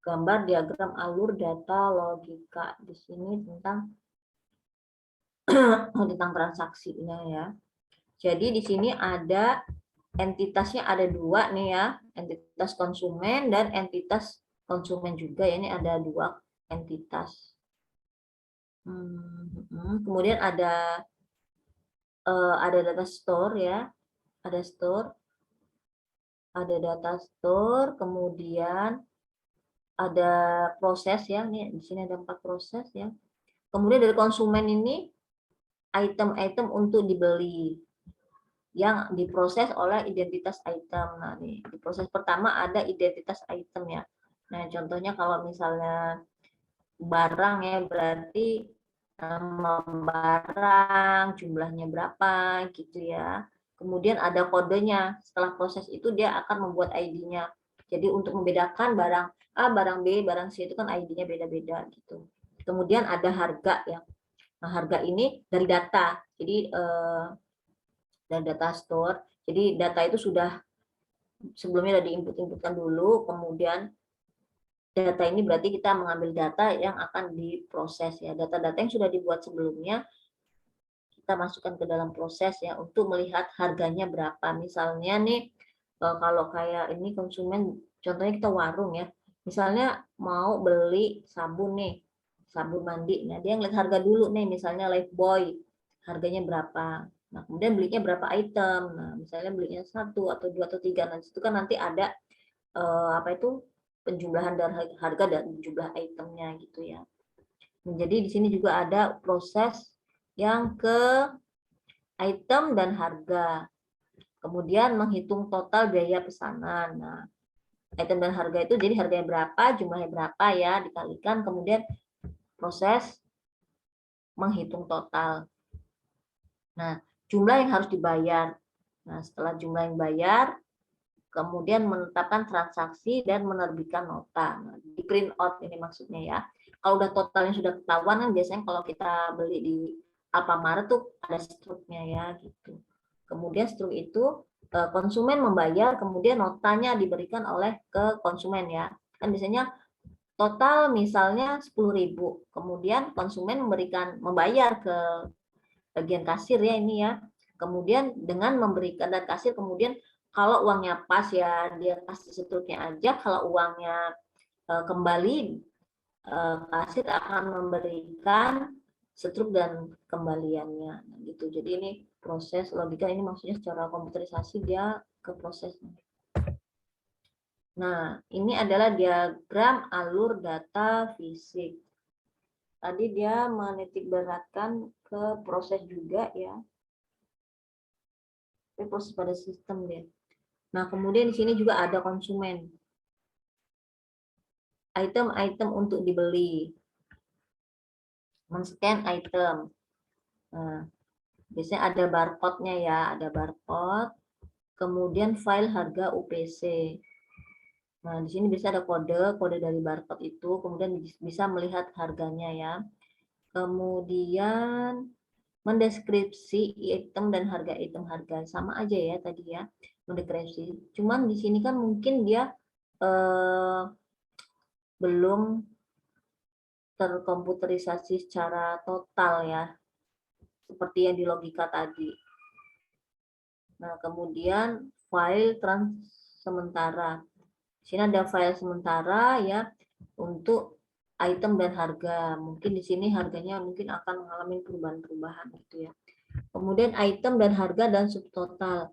[SPEAKER 1] gambar diagram alur data logika. Di sini tentang transaksinya ya. Jadi di sini ada entitasnya ada dua nih ya, entitas konsumen dan entitas konsumen juga ya. Ini ada dua entitas. Kemudian ada data store ya, ada data store, kemudian ada proses ya, nih di sini ada 4 proses ya. Kemudian dari konsumen ini item-item untuk dibeli yang diproses oleh identitas item. Nah, nih di proses pertama ada identitas item ya. Nah, contohnya kalau misalnya barang ya berarti nama barang, jumlahnya berapa gitu ya. Kemudian ada kodenya. Setelah proses itu dia akan membuat ID-nya. Jadi untuk membedakan barang A, barang B, barang C itu kan ID-nya beda-beda gitu. Kemudian ada harga ya. Nah, harga ini dari data. Jadi dari data store. Jadi data itu sudah sebelumnya sudah diinput-inputkan dulu, kemudian data ini berarti kita mengambil data yang akan diproses ya. Data-data yang sudah dibuat sebelumnya kita masukkan ke dalam proses ya untuk melihat harganya berapa. Misalnya nih kalau kayak ini konsumen, contohnya kita warung ya. Misalnya mau beli sabun nih, sabun mandi. Nah, dia ngeliat harga dulu nih, misalnya Lifebuoy, harganya berapa. Nah, kemudian belinya berapa item. Nah, misalnya belinya 1 atau 2 atau 3. Nah, itu kan nanti ada apa itu penjumlahan dari harga dan jumlah itemnya gitu ya. Nah, jadi di sini juga ada proses yang ke item dan harga. Kemudian menghitung total biaya pesanan. Nah, item dan harga itu jadi harganya berapa, jumlahnya berapa ya, dikalikan kemudian proses menghitung total. Nah, jumlah yang harus dibayar. Nah, setelah jumlah yang bayar, kemudian menetapkan transaksi dan menerbitkan nota. Nah, di print out ini maksudnya ya. Kalau udah totalnya sudah ketahuan kan biasanya kalau kita beli di Alfamart tuh ada struknya ya gitu. Kemudian struk itu konsumen membayar, kemudian notanya diberikan oleh ke konsumen ya. Kan biasanya total misalnya 10.000, kemudian konsumen membayar ke bagian kasir ya ini ya. Kemudian dengan memberikan dan kasir kemudian kalau uangnya pas ya dia kasih struknya aja, kalau uangnya kembali kasir akan memberikan struk dan kembaliannya nah, gitu. Jadi ini proses logika ini maksudnya secara komputerisasi dia ke prosesnya. Nah, ini adalah diagram alur data fisik. Tadi dia menitikberatkan ke proses juga ya. Tapi proses pada sistem dia. Nah, kemudian di sini juga ada konsumen. Item-item untuk dibeli. Men-scan item. Nah, biasanya ada barcode-nya ya, ada barcode. Kemudian file harga UPC. Nah, di sini bisa ada kode dari barcode itu, kemudian bisa melihat harganya ya. Kemudian mendeskripsi item dan harga item harga sama aja ya tadi ya, mendeskripsi. Cuman di sini kan mungkin dia belum terkomputerisasi secara total ya, seperti yang di logika tadi. Nah, kemudian file sementara. Di sini ada file sementara ya untuk item dan harga. Mungkin di sini harganya mungkin akan mengalami perubahan-perubahan gitu ya. Kemudian item dan harga dan subtotal.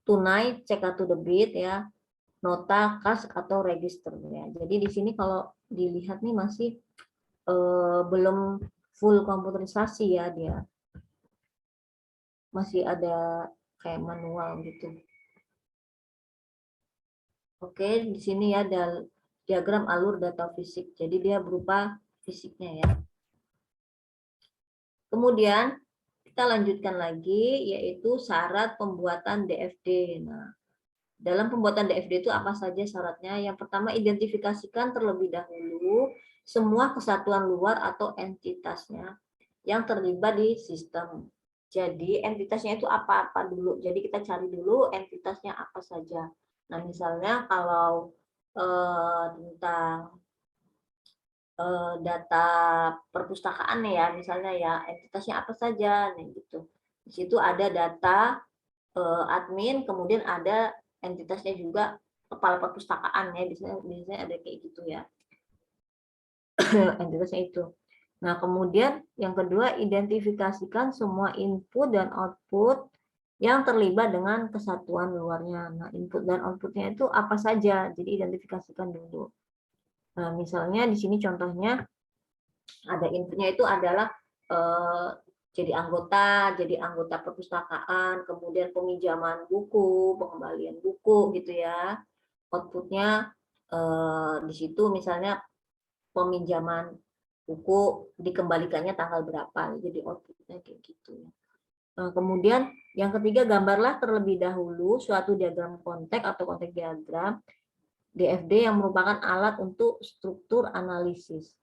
[SPEAKER 1] Tunai, check to debit ya, nota, kas atau register ya. Jadi di sini kalau dilihat nih masih belum full komputerisasi ya dia. Masih ada kayak manual gitu. Oke, di sini ya ada diagram alur data fisik. Jadi dia berupa fisiknya ya. Kemudian kita lanjutkan lagi yaitu syarat pembuatan DFD. Nah, dalam pembuatan DFD itu apa saja syaratnya? Yang pertama, identifikasikan terlebih dahulu semua kesatuan luar atau entitasnya yang terlibat di sistem. Jadi entitasnya itu apa-apa dulu. Jadi kita cari dulu entitasnya apa saja. Nah, misalnya kalau tentang data perpustakaan ya, misalnya ya entitasnya apa saja, nih gitu. Di situ ada data admin, kemudian ada entitasnya juga kepala perpustakaan ya, biasanya ada kayak gitu ya. Entitasnya itu. Nah, kemudian yang kedua, identifikasikan semua input dan output yang terlibat dengan kesatuan luarnya. Nah, input dan outputnya itu apa saja? Jadi identifikasikan dulu. Nah, misalnya di sini contohnya ada inputnya itu adalah jadi anggota perpustakaan, kemudian peminjaman buku, pengembalian buku gitu ya. Outputnya di situ misalnya peminjaman buku dikembalikannya tanggal berapa, jadi outputnya kayak gitu. Nah, kemudian yang ketiga, gambarlah terlebih dahulu suatu diagram konteks atau konteks diagram DFD yang merupakan alat untuk struktur analisis.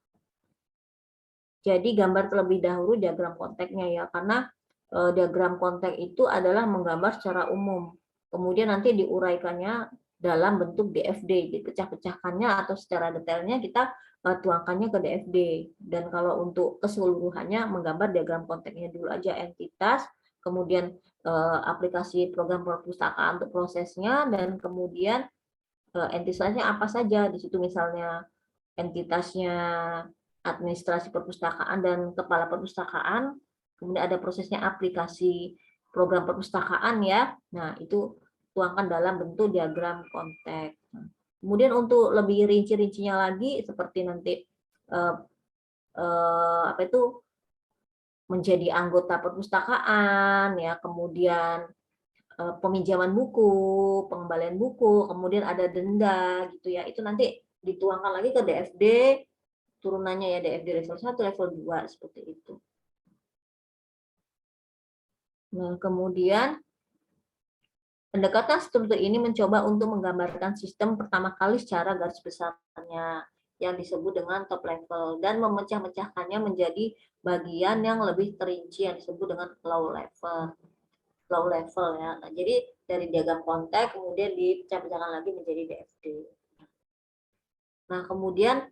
[SPEAKER 1] Jadi gambar terlebih dahulu diagram konteksnya ya, karena diagram konteks itu adalah menggambar secara umum. Kemudian nanti diuraikannya dalam bentuk DFD, dipecah-pecahkannya atau secara detailnya kita tuangkannya ke DFD. Dan kalau untuk keseluruhannya menggambar diagram konteksnya dulu aja, entitas, kemudian aplikasi program perpustakaan untuk prosesnya, dan kemudian entitasnya apa saja. Di situ misalnya entitasnya administrasi perpustakaan dan kepala perpustakaan, kemudian ada prosesnya aplikasi program perpustakaan ya. Nah, itu tuangkan dalam bentuk diagram konteks. Kemudian untuk lebih rinci-rincinya lagi, seperti nanti apa itu menjadi anggota perpustakaan ya, kemudian peminjaman buku, pengembalian buku, kemudian ada denda gitu ya. Itu nanti dituangkan lagi ke DFD, turunannya ya, DFD level 1, level 2 seperti itu. Nah, kemudian pendekatan struktur ini mencoba untuk menggambarkan sistem pertama kali secara garis besarnya yang disebut dengan top level dan memecah-mecahkannya menjadi bagian yang lebih terinci yang disebut dengan low level. Low level ya. Nah, jadi dari diagram konteks kemudian dipecah-pecahkan lagi menjadi DFD. Nah, kemudian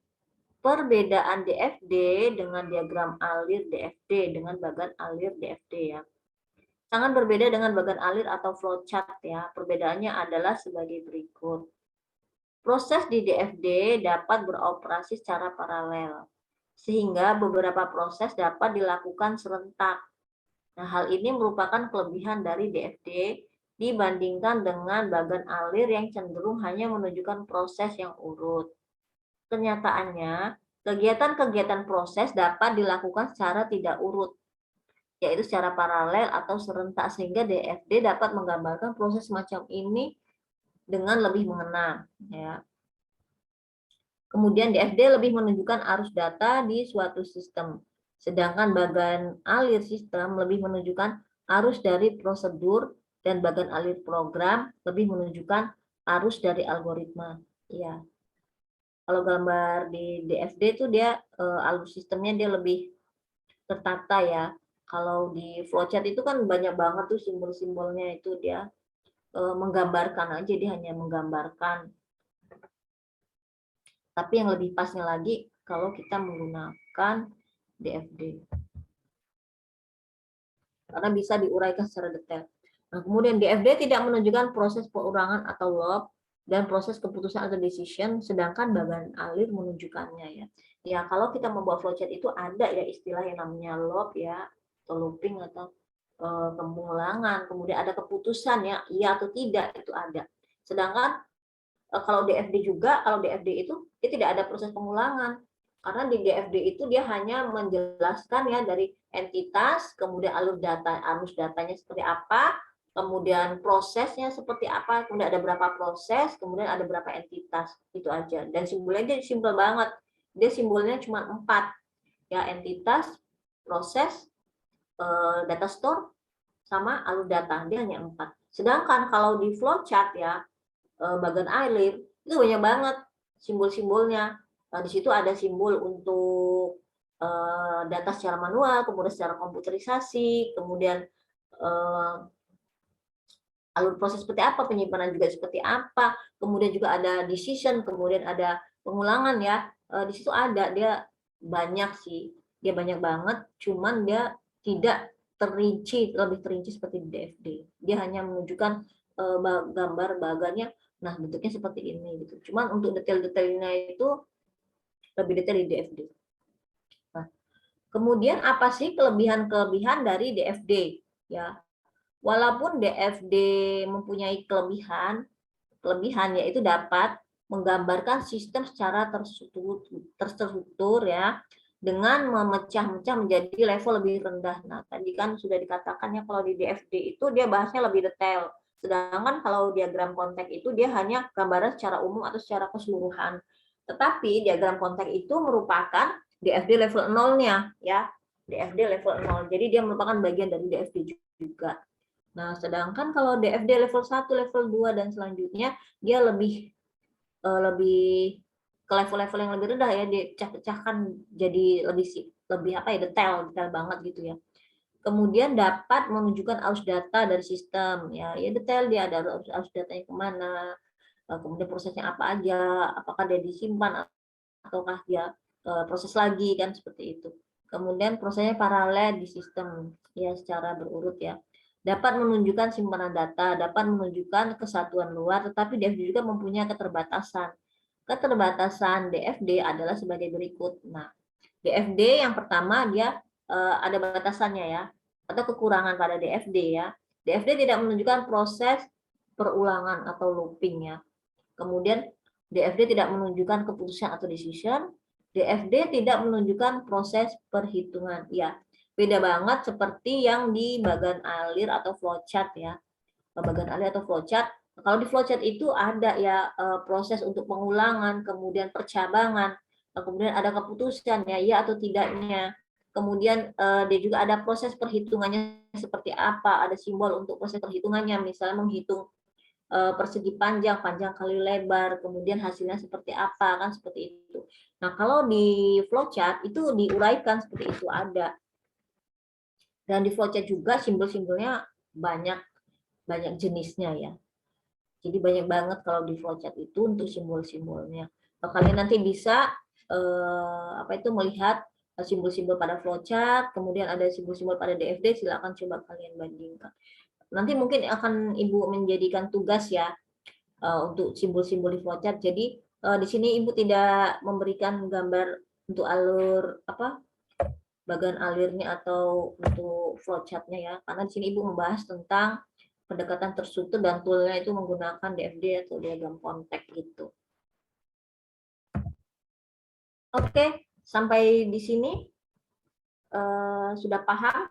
[SPEAKER 1] perbedaan DFD dengan diagram alir DFD dengan bagan alir DFD ya. Sangat berbeda dengan bagan alir atau flowchart ya. Perbedaannya adalah sebagai berikut. Proses di DFD dapat beroperasi secara paralel, sehingga beberapa proses dapat dilakukan serentak. Nah, hal ini merupakan kelebihan dari DFD dibandingkan dengan bagan alir yang cenderung hanya menunjukkan proses yang urut. Kenyataannya, kegiatan-kegiatan proses dapat dilakukan secara tidak urut, yaitu secara paralel atau serentak, sehingga DFD dapat menggambarkan proses semacam ini dengan lebih mengena. Ya. Kemudian DFD lebih menunjukkan arus data di suatu sistem, sedangkan bagan alir sistem lebih menunjukkan arus dari prosedur, dan bagan alir program lebih menunjukkan arus dari algoritma. Ya. Kalau gambar di DFD itu dia alur sistemnya dia lebih tertata ya. Kalau di flowchart itu kan banyak banget tuh simbol-simbolnya, itu dia menggambarkan aja, dia hanya menggambarkan. Tapi yang lebih pasnya lagi kalau kita menggunakan DFD. Karena bisa diuraikan secara detail. Nah, kemudian DFD tidak menunjukkan proses pengurangan atau loop dan proses keputusan atau decision, sedangkan bagan alir menunjukkannya ya. Ya, kalau kita membuat flowchart itu ada ya istilah yang namanya loop ya, atau looping atau pengulangan, kemudian ada keputusan ya, iya atau tidak, itu ada. Sedangkan kalau DFD juga, kalau DFD itu dia tidak ada proses pengulangan. Karena di DFD itu dia hanya menjelaskan ya dari entitas, kemudian alur data, arus datanya seperti apa, kemudian prosesnya seperti apa, kemudian ada berapa proses, kemudian ada berapa entitas, itu aja. Dan simbolnya dia simpel banget. Dia simbolnya cuma 4. Ya, entitas, proses, data store, sama alur data. Dia hanya 4. Sedangkan kalau di flowchart ya, bagan alir itu banyak banget simbol-simbolnya. Di situ ada simbol untuk data secara manual, kemudian secara komputerisasi, kemudian alur proses seperti apa, penyimpanan juga seperti apa, kemudian juga ada decision, kemudian ada pengulangan ya. Di situ ada, dia banyak sih, dia banyak banget, cuman dia tidak terinci, lebih terinci seperti di DFD. Dia hanya menunjukkan gambar bagannya, nah bentuknya seperti ini gitu. Cuman untuk detail-detailnya itu lebih detail di DFD. Nah, kemudian apa sih kelebihan-kelebihan dari DFD? Ya, Walaupun DFD mempunyai kelebihan yaitu dapat menggambarkan sistem secara terstruktur ya, dengan memecah-mecah menjadi level lebih rendah. Nah, tadi kan sudah dikatakan ya kalau di DFD itu dia bahasnya lebih detail. Sedangkan kalau diagram konteks itu dia hanya gambaran secara umum atau secara keseluruhan. Tetapi diagram konteks itu merupakan DFD level 0-nya ya. DFD level 0. Jadi dia merupakan bagian dari DFD juga. Nah, sedangkan kalau DFD level 1, level 2 dan selanjutnya dia lebih ke level-level yang lebih rendah ya, dipecah-pecahkan jadi lebih apa ya, detail banget gitu ya. Kemudian dapat menunjukkan aus data dari sistem ya, detail dia ada aus datanya kemana, kemudian prosesnya apa aja, apakah dia disimpan ataukah dia proses lagi kan seperti itu. Kemudian prosesnya paralel di sistem ya secara berurut ya. Dapat menunjukkan simpanan data, dapat menunjukkan kesatuan luar, tetapi DFD juga mempunyai keterbatasan. Keterbatasan DFD adalah sebagai berikut. Nah, DFD yang pertama dia ada batasannya ya, atau kekurangan pada DFD ya. DFD tidak menunjukkan proses perulangan atau looping ya. Kemudian DFD tidak menunjukkan keputusan atau decision. DFD tidak menunjukkan proses perhitungan. Ya, beda banget seperti yang di bagan alir atau flowchart ya. Bagan alir atau flowchart. Kalau di flowchart itu ada ya proses untuk pengulangan, kemudian percabangan, kemudian ada keputusan ya atau tidaknya. Kemudian dia juga ada proses perhitungannya seperti apa, ada simbol untuk proses perhitungannya, misalnya menghitung persegi panjang kali lebar, kemudian hasilnya seperti apa, kan seperti itu. Nah, kalau di flowchart itu diuraikan seperti itu ada. Dan di flowchart juga simbol-simbolnya banyak jenisnya ya. Jadi banyak banget kalau di flowchart itu untuk simbol-simbolnya. Kalau kalian nanti bisa melihat simbol-simbol pada flowchart, kemudian ada simbol-simbol pada DFD, silakan coba kalian bandingkan. Nanti mungkin akan Ibu menjadikan tugas ya untuk simbol-simbol di flowchart. Jadi di sini Ibu tidak memberikan gambar untuk alur bagan alirnya atau untuk flowchartnya ya, karena di sini Ibu membahas tentang pendekatan terstruktur dan toolnya itu menggunakan DFD atau diagram konteks gitu. Oke, sampai di sini sudah paham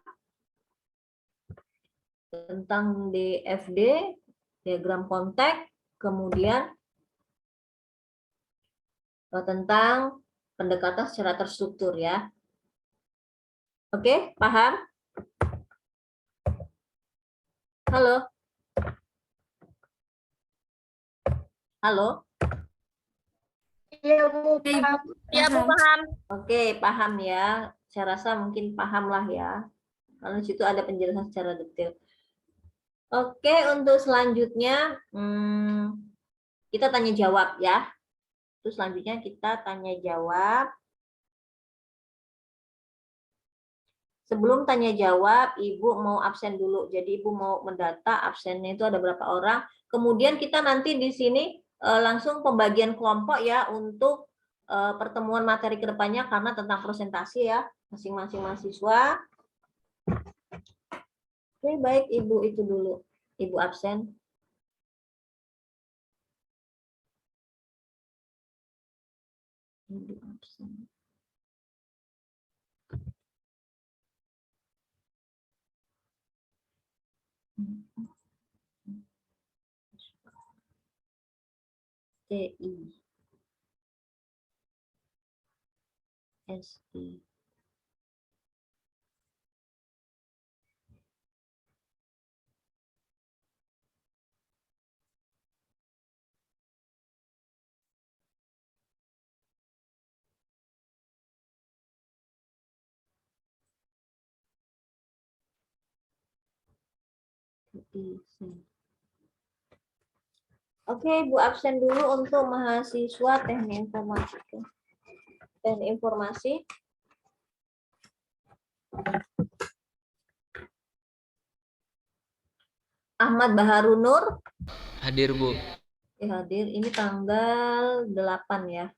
[SPEAKER 1] tentang DFD, diagram konteks, kemudian tentang pendekatan secara terstruktur ya. Oke, paham? Halo? Halo?
[SPEAKER 2] Iya, Bu. Paham.
[SPEAKER 3] Ya, Bu, paham.
[SPEAKER 1] Oke, paham ya. Saya rasa mungkin paham lah ya. Karena di situ ada penjelasan secara detail. Oke, untuk selanjutnya kita tanya jawab ya. Terus selanjutnya kita tanya jawab. Sebelum tanya jawab, Ibu mau absen dulu. Jadi Ibu mau mendata absennya itu ada berapa orang. Kemudian kita nanti di sini langsung pembagian kelompok ya untuk pertemuan materi kedepannya karena tentang presentasi ya masing-masing mahasiswa. Oke, baik Ibu itu dulu. Ibu absen. Ibu absen. TI SI Oke, Ibu absen dulu untuk mahasiswa teknik informasi. Teknik informasi. Ahmad Baharun Nur.
[SPEAKER 5] Hadir, Bu.
[SPEAKER 1] Hadir. Ini tanggal 8 ya.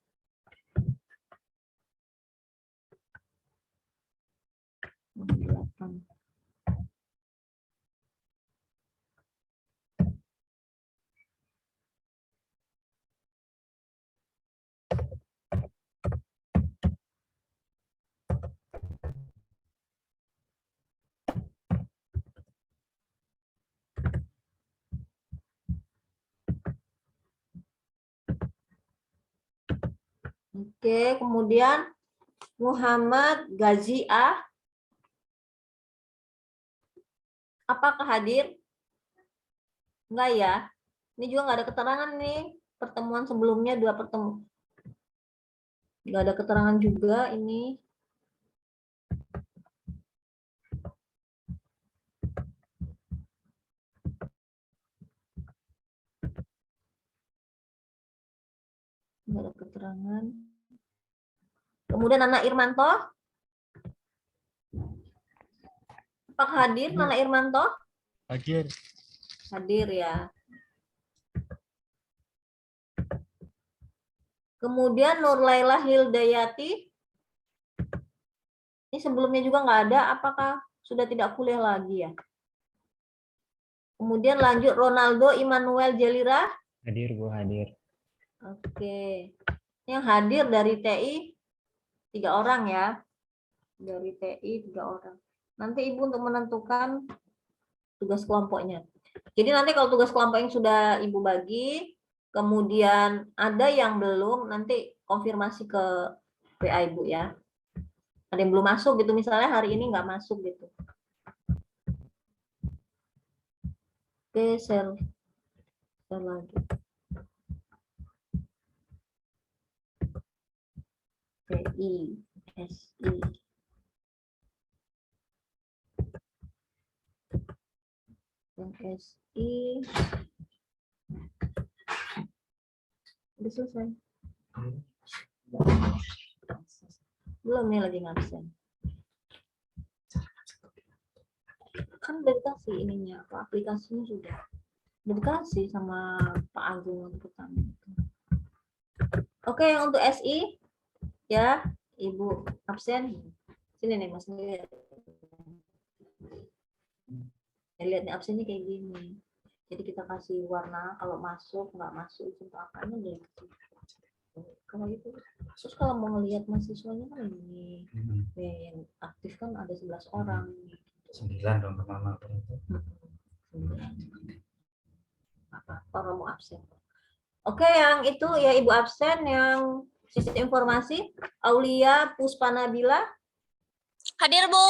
[SPEAKER 1] Oke, kemudian Muhammad Gazi A. Apakah hadir? Enggak ya. Ini juga nggak ada keterangan nih. Pertemuan sebelumnya 2 pertemuan. Nggak ada keterangan juga ini. Nggak ada keterangan. Kemudian Nana Irmanto. Apakah hadir Nana Irmanto?
[SPEAKER 6] Hadir.
[SPEAKER 1] Hadir ya. Kemudian Nur Laila Hildayati. Ini sebelumnya juga nggak ada. Apakah sudah tidak kuliah lagi ya? Kemudian lanjut Ronaldo Immanuel Jelira.
[SPEAKER 6] Hadir, Bu, hadir.
[SPEAKER 1] Oke. Yang hadir dari TI 3 orang ya. Dari TI 3 orang. Nanti Ibu untuk menentukan tugas kelompoknya. Jadi nanti kalau tugas kelompok yang sudah Ibu bagi, kemudian ada yang belum, nanti konfirmasi ke PA Ibu ya. Ada yang belum masuk gitu, misalnya hari ini nggak masuk gitu. Oke, share lagi. TI, SI. SI. Udah selesai. Belum nih lagi ngabsen. Kan udah dikasih ininya, apa aplikasinya sudah. Udah dikasih sama Pak Agung yang pertama. Oke, yang untuk SI ya, Ibu absen. Sini nih Mas lihat. Lihat nih absennya kayak gini. Jadi kita kasih warna kalau masuk, nggak masuk itu akannya udah dikasih. Kalau itu, terus kalau mau ngelihat mahasiswanya kan ini, yang aktif kan ada 11 orang.
[SPEAKER 6] 9 dong pertama berarti.
[SPEAKER 1] Kalau mau absen. Oke, yang itu ya Ibu absen, yang sistem informasi Aulia Puspanabila.
[SPEAKER 3] Hadir, Bu.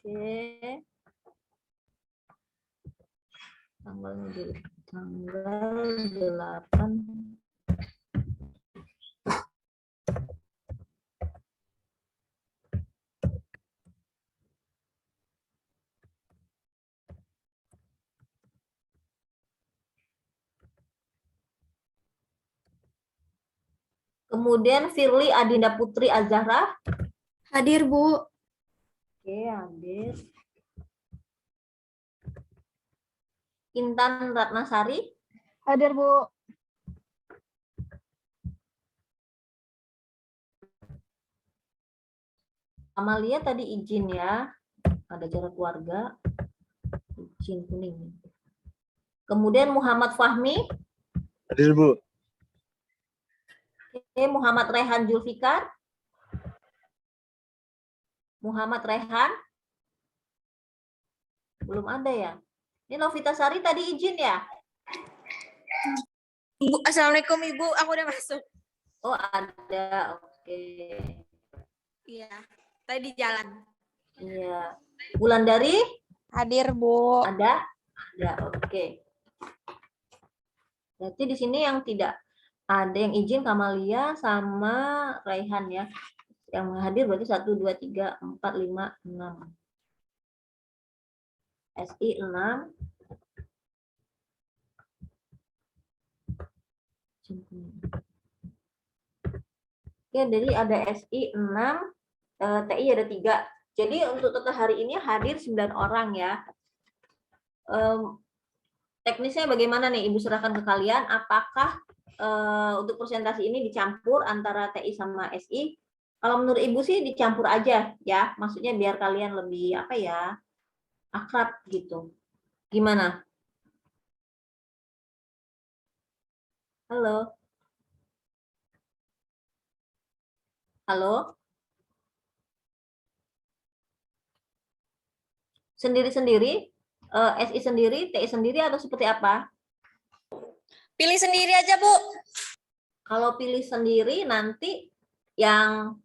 [SPEAKER 1] Oke. Tanggal 8. Kemudian Firly Adinda Putri Azahra.
[SPEAKER 4] Hadir, Bu.
[SPEAKER 1] Oke, hadir. Intan Ratnasari.
[SPEAKER 2] Hadir, Bu.
[SPEAKER 1] Amalia tadi izin ya. Ada acara keluarga. Izin kuning. Kemudian Muhammad Fahmi.
[SPEAKER 6] Hadir, Bu.
[SPEAKER 1] Oke, Muhammad Rehan Julfikar. Muhammad Rehan. Belum ada ya. Ini Novita Sari tadi izin ya?
[SPEAKER 3] Bu, Assalamualaikum Ibu, aku udah masuk.
[SPEAKER 1] Oh, ada. Oke.
[SPEAKER 3] Iya, tadi di jalan.
[SPEAKER 1] Iya. Bulan dari?
[SPEAKER 3] Hadir, Bu.
[SPEAKER 1] Ada? Ada. Oke. Berarti di sini yang tidak ada yang izin Kamalia sama Raihan ya. Yang hadir berarti 1, 2, 3, 4, 5, 6. SI 6. Oke, jadi ada SI 6, TI ada 3. Jadi untuk total hari ini hadir 9 orang ya. Teknisnya bagaimana nih? Ibu serahkan ke kalian. Apakah untuk presentasi ini dicampur antara TI sama SI? Kalau menurut Ibu sih dicampur aja ya. Maksudnya biar kalian lebih apa ya, akrab gitu. Gimana? Halo? Halo? Sendiri-sendiri? SI sendiri, TI sendiri atau seperti apa?
[SPEAKER 3] Pilih sendiri aja, Bu.
[SPEAKER 1] Kalau pilih sendiri nanti yang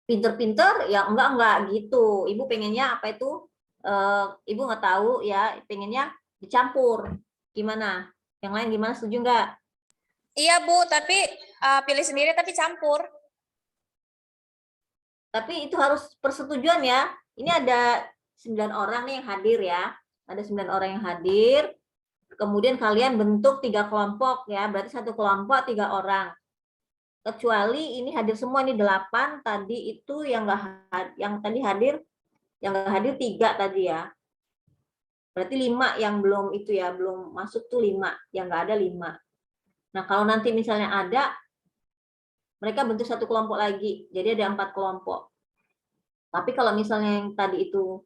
[SPEAKER 1] pinter-pinter ya enggak gitu. Ibu pengennya apa itu? Ibu nggak tahu ya, pengennya dicampur. Gimana? Yang lain gimana? Setuju nggak?
[SPEAKER 3] Iya, Bu, tapi pilih sendiri tapi campur.
[SPEAKER 1] Tapi itu harus persetujuan ya. Ini ada 9 orang nih yang hadir ya. Ada 9 orang yang hadir. Kemudian kalian bentuk 3 kelompok ya. Berarti satu kelompok 3 orang. Kecuali ini hadir semua, ini 8. Tadi itu yang tadi hadir, yang nggak hadir 3 tadi ya. Berarti 5 yang belum itu ya, belum masuk tuh 5. Yang nggak ada 5. Nah, kalau nanti misalnya ada, mereka bentuk satu kelompok lagi. Jadi ada 4 kelompok. Tapi kalau misalnya yang tadi itu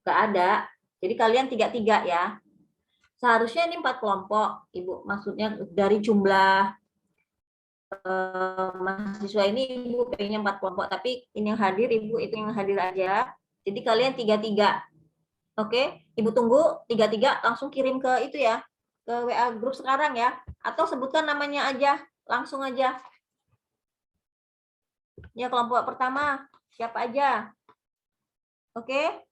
[SPEAKER 1] nggak ada, jadi kalian 3-3 ya. Seharusnya ini 4 kelompok, Ibu. Maksudnya dari jumlah mahasiswa ini Ibu pengennya 4 kelompok, tapi ini yang hadir Ibu itu yang hadir aja. Jadi kalian 3-3. Oke, Ibu tunggu 3-3 langsung kirim ke itu ya, ke WA grup sekarang ya. Atau sebutkan namanya aja, langsung aja. Ya, kelompok pertama siapa aja? Oke.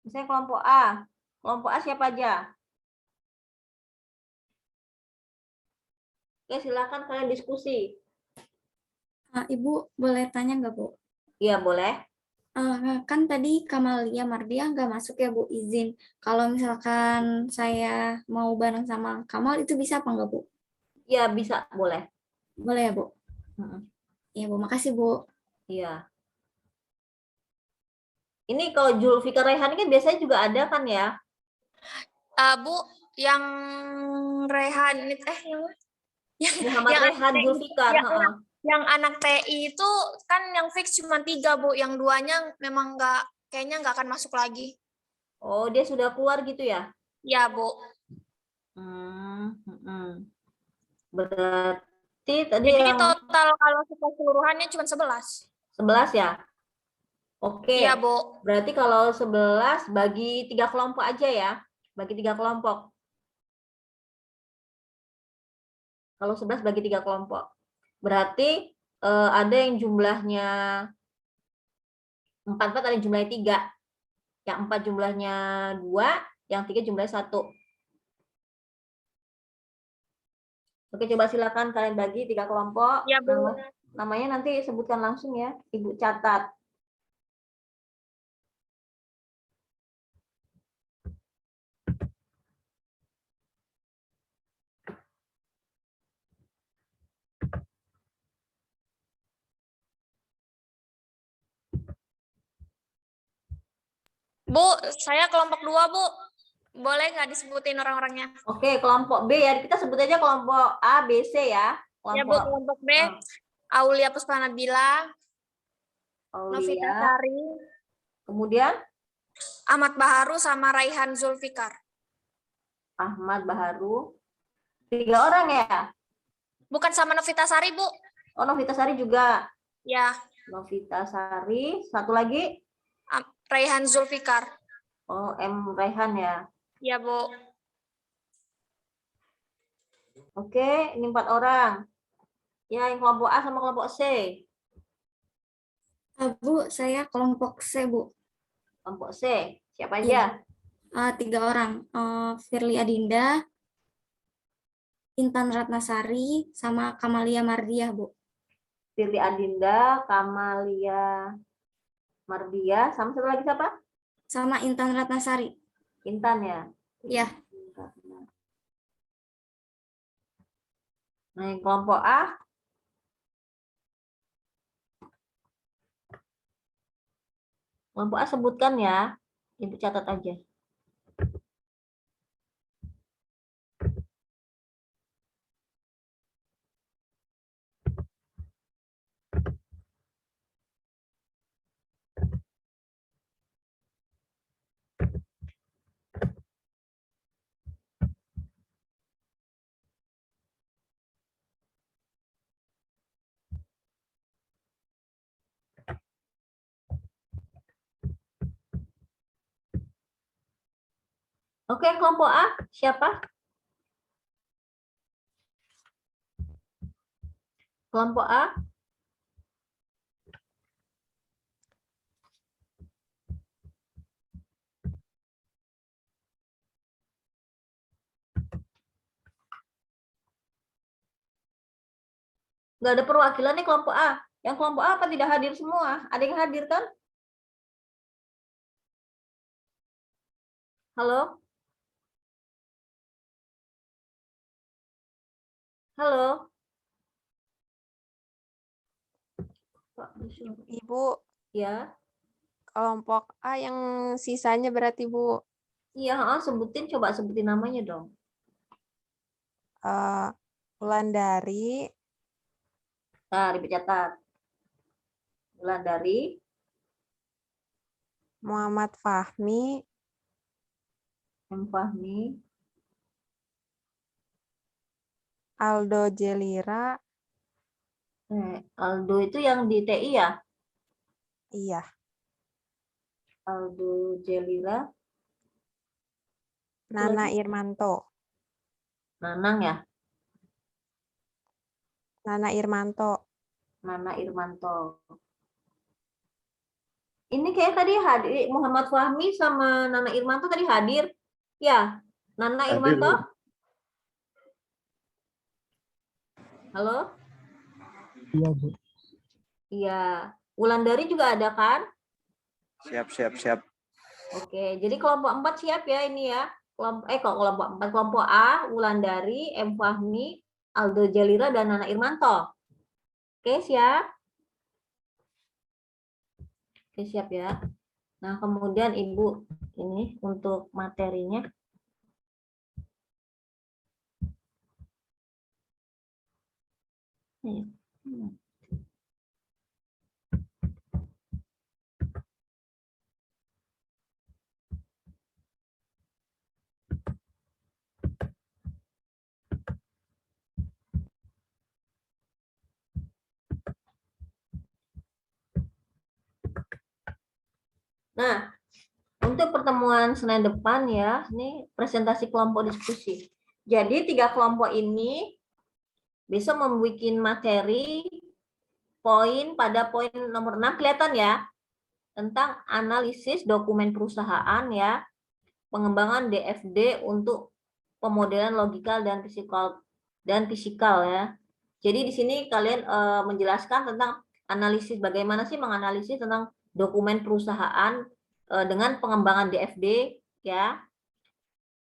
[SPEAKER 1] Misalnya kelompok A. Kelompok A siapa aja? Oke, silakan kalian diskusi.
[SPEAKER 4] Ibu boleh tanya nggak, Bu?
[SPEAKER 1] Iya, boleh.
[SPEAKER 4] Kan tadi Kamalia Mardia nggak masuk ya, Bu, izin. Kalau misalkan saya mau bareng sama Kamal, itu bisa apa nggak, Bu?
[SPEAKER 1] Iya, bisa, boleh.
[SPEAKER 4] Boleh ya, Bu? Iya, Bu. Makasih, Bu.
[SPEAKER 1] Iya. Ini kalau Zulfikar Raihan kan biasanya juga ada kan ya?
[SPEAKER 3] Bu, yang Rehan
[SPEAKER 1] Muhammad
[SPEAKER 3] yang
[SPEAKER 1] Raihan Zulfikar.
[SPEAKER 3] yang anak TI itu kan yang fix cuma 3, Bu. Yang 2-nya memang kayaknya nggak akan masuk lagi.
[SPEAKER 1] Oh, dia sudah keluar gitu ya?
[SPEAKER 3] Ya, Bu.
[SPEAKER 1] Berarti tadi
[SPEAKER 3] Jadi
[SPEAKER 1] yang
[SPEAKER 3] total kalau keseluruhannya cuma 11.
[SPEAKER 1] 11 ya? Oke.
[SPEAKER 3] Iya, Bu.
[SPEAKER 1] Berarti kalau 11 bagi 3 kelompok aja ya. Bagi 3 kelompok. Kalau 11 bagi 3 kelompok. Berarti ada yang jumlahnya 4, ada yang jumlahnya 3. Yang 4 jumlahnya 2, yang 3 jumlahnya 1. Oke, coba silakan kalian bagi 3 kelompok.
[SPEAKER 3] Ya, Bu.
[SPEAKER 1] Namanya nanti sebutkan langsung ya. Ibu catat.
[SPEAKER 3] Bu, saya kelompok 2, Bu. Boleh nggak disebutin orang-orangnya?
[SPEAKER 1] Oke, kelompok B ya. Kita sebut aja kelompok A, B, C ya.
[SPEAKER 3] Ya, Bu, kelompok B. Aulia Puspanabila, Novita
[SPEAKER 1] Aulia.
[SPEAKER 3] Sari,
[SPEAKER 1] Kemudian
[SPEAKER 3] Ahmad Baharu, sama Raihan Zulfikar.
[SPEAKER 1] Ahmad Baharu. 3 orang ya?
[SPEAKER 3] Bukan sama Novita Sari, Bu.
[SPEAKER 1] Oh, Novita Sari juga.
[SPEAKER 3] Ya.
[SPEAKER 1] Novita Sari. Satu lagi?
[SPEAKER 3] Raihan Zulfikar.
[SPEAKER 1] Oh, M. Raihan ya.
[SPEAKER 3] Ya, Bu.
[SPEAKER 1] Oke, ini 4 orang. Ya, yang kelompok A sama kelompok C.
[SPEAKER 4] Bu, saya kelompok C, Bu.
[SPEAKER 1] Kelompok C. Siapa aja?
[SPEAKER 4] 3 orang. Firly Adinda, Intan Ratnasari, sama Kamalia Mardiah, Bu.
[SPEAKER 1] Firly Adinda, Kamalia Mardia, sama satu lagi siapa?
[SPEAKER 4] Sama Intan Ratnasari.
[SPEAKER 1] Intan ya?
[SPEAKER 4] Ya.
[SPEAKER 1] Nah, yang kelompok A. Kelompok A sebutkan ya. Ibu catat aja. Oke, kelompok A siapa? Kelompok A? Nggak ada perwakilan nih kelompok A. Yang kelompok A apa tidak hadir semua? Ada yang hadir kan? Halo? Halo? Pak,
[SPEAKER 7] Ibu,
[SPEAKER 1] ya,
[SPEAKER 7] kelompok A yang sisanya berarti Bu,
[SPEAKER 1] iya, sebutin, coba sebutin namanya dong.
[SPEAKER 7] Wulandari,
[SPEAKER 1] Nah, dicatat. Wulandari,
[SPEAKER 7] Muhammad Fahmi,
[SPEAKER 1] M. Fahmi,
[SPEAKER 7] Aldo Jelira,
[SPEAKER 1] Aldo itu yang di TI ya?
[SPEAKER 7] iya,
[SPEAKER 1] Aldo Jelira,
[SPEAKER 7] Nana
[SPEAKER 1] lagi?
[SPEAKER 7] Irmanto,
[SPEAKER 1] Nanang ya?
[SPEAKER 7] Nana Irmanto,
[SPEAKER 1] Nana Irmanto. Ini kayak tadi hadir, Muhammad Fahmi sama Nana Irmanto tadi hadir. Ya, Nana
[SPEAKER 6] Hadir,
[SPEAKER 1] Irmanto.
[SPEAKER 6] Bu.
[SPEAKER 1] Halo?
[SPEAKER 6] Iya, Bu.
[SPEAKER 1] Iya. Wulandari juga ada kan?
[SPEAKER 8] Siap.
[SPEAKER 1] Oke, jadi kelompok 4 siap ya ini ya. Kelompok 4, kelompok A, Wulandari, M. Fahmi, Aldo Jalira, dan Nana Irmanto. Oke, siap? Oke, siap ya. Nah, kemudian Ibu ini untuk materinya. Ayo. Nah, untuk pertemuan Senin depan ya, ini presentasi kelompok diskusi. Jadi 3 kelompok ini bisa membuat materi pada poin nomor 6 kelihatan ya, tentang analisis dokumen perusahaan ya, pengembangan DFD untuk pemodelan logikal dan fisikal ya. Jadi di sini kalian menjelaskan tentang analisis, bagaimana sih menganalisis tentang dokumen perusahaan dengan pengembangan DFD ya,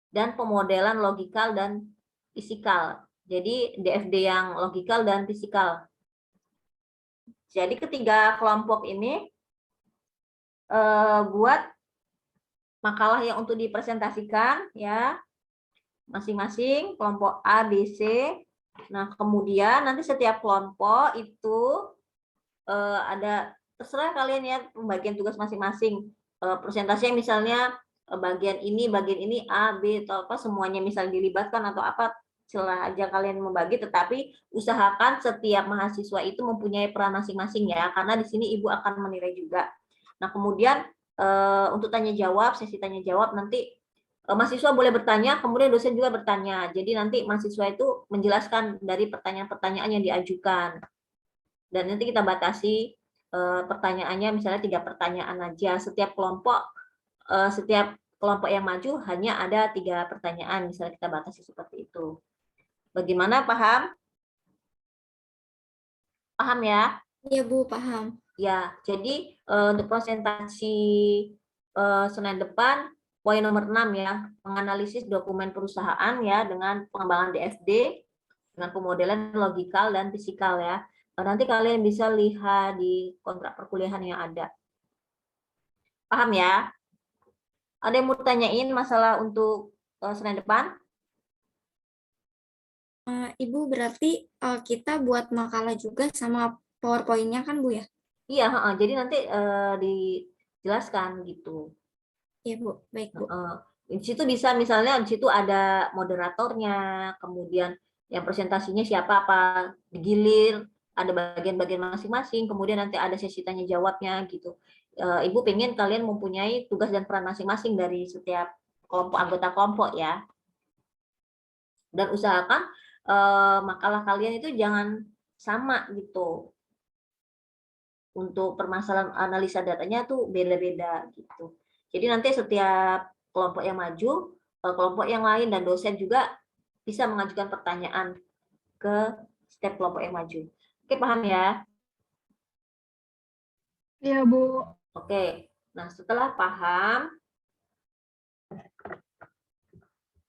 [SPEAKER 1] dan pemodelan logikal dan fisikal. Jadi DFD yang logikal dan fisikal. Jadi ketiga kelompok ini buat makalah yang untuk dipresentasikan ya, masing-masing kelompok A, B, C. Nah, kemudian nanti setiap kelompok itu ada, terserah kalian ya, pembagian tugas masing-masing. Presentasinya misalnya bagian ini A, B, atau apa, semuanya misalnya dilibatkan atau apa, silahkan aja kalian membagi, tetapi usahakan setiap mahasiswa itu mempunyai peran masing-masing ya, karena di sini Ibu akan menilai juga. Nah, kemudian untuk tanya jawab, sesi tanya jawab nanti mahasiswa boleh bertanya, kemudian dosen juga bertanya. Jadi nanti mahasiswa itu menjelaskan dari pertanyaan-pertanyaan yang diajukan. Dan nanti kita batasi pertanyaannya misalnya 3 pertanyaan aja. Setiap kelompok yang maju hanya ada 3 pertanyaan, misalnya kita batasi seperti itu. Bagaimana, paham? Paham ya?
[SPEAKER 4] Iya Bu, paham.
[SPEAKER 1] Ya, jadi untuk presentasi Senin depan, poin nomor 6 ya, menganalisis dokumen perusahaan ya dengan pengembangan DFD, dengan pemodelan logikal dan fisikal ya. Nanti kalian bisa lihat di kontrak perkuliahan yang ada. Paham ya? Ada yang mau tanyain masalah untuk Senin depan?
[SPEAKER 4] Ibu berarti kita buat makalah juga sama PowerPoint-nya kan Bu ya?
[SPEAKER 1] Iya, jadi nanti dijelaskan gitu.
[SPEAKER 4] Iya Bu, baik Bu.
[SPEAKER 1] Di situ bisa misalnya di situ ada moderatornya, kemudian yang presentasinya siapa, apa digilir, ada bagian-bagian masing-masing, kemudian nanti ada sesi tanya jawabnya gitu. Ibu pengen kalian mempunyai tugas dan peran masing-masing dari setiap kelompok, anggota kelompok ya. Dan usahakan makalah kalian itu jangan sama gitu. Untuk permasalahan analisa datanya tuh beda-beda gitu. Jadi nanti setiap kelompok yang maju, kelompok yang lain dan dosen juga bisa mengajukan pertanyaan ke setiap kelompok yang maju. Oke, paham ya?
[SPEAKER 2] Iya, Bu.
[SPEAKER 1] Oke. Nah, setelah paham,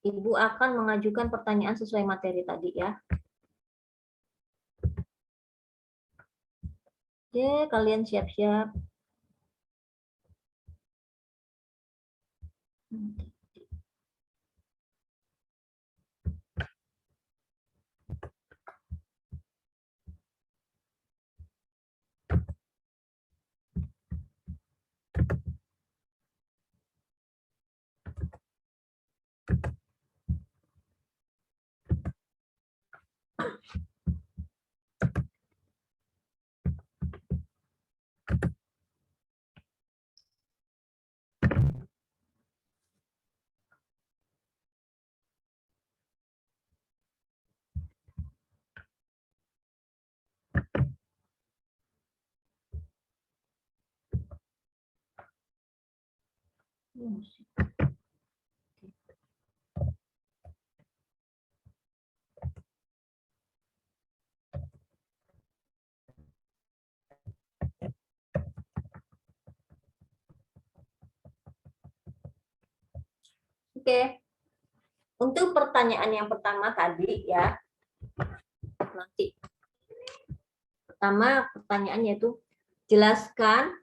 [SPEAKER 1] Ibu akan mengajukan pertanyaan sesuai materi tadi ya. Oke, kalian siap-siap. Oke. Untuk pertanyaan yang pertama tadi ya, nanti. Pertama pertanyaannya itu, jelaskan,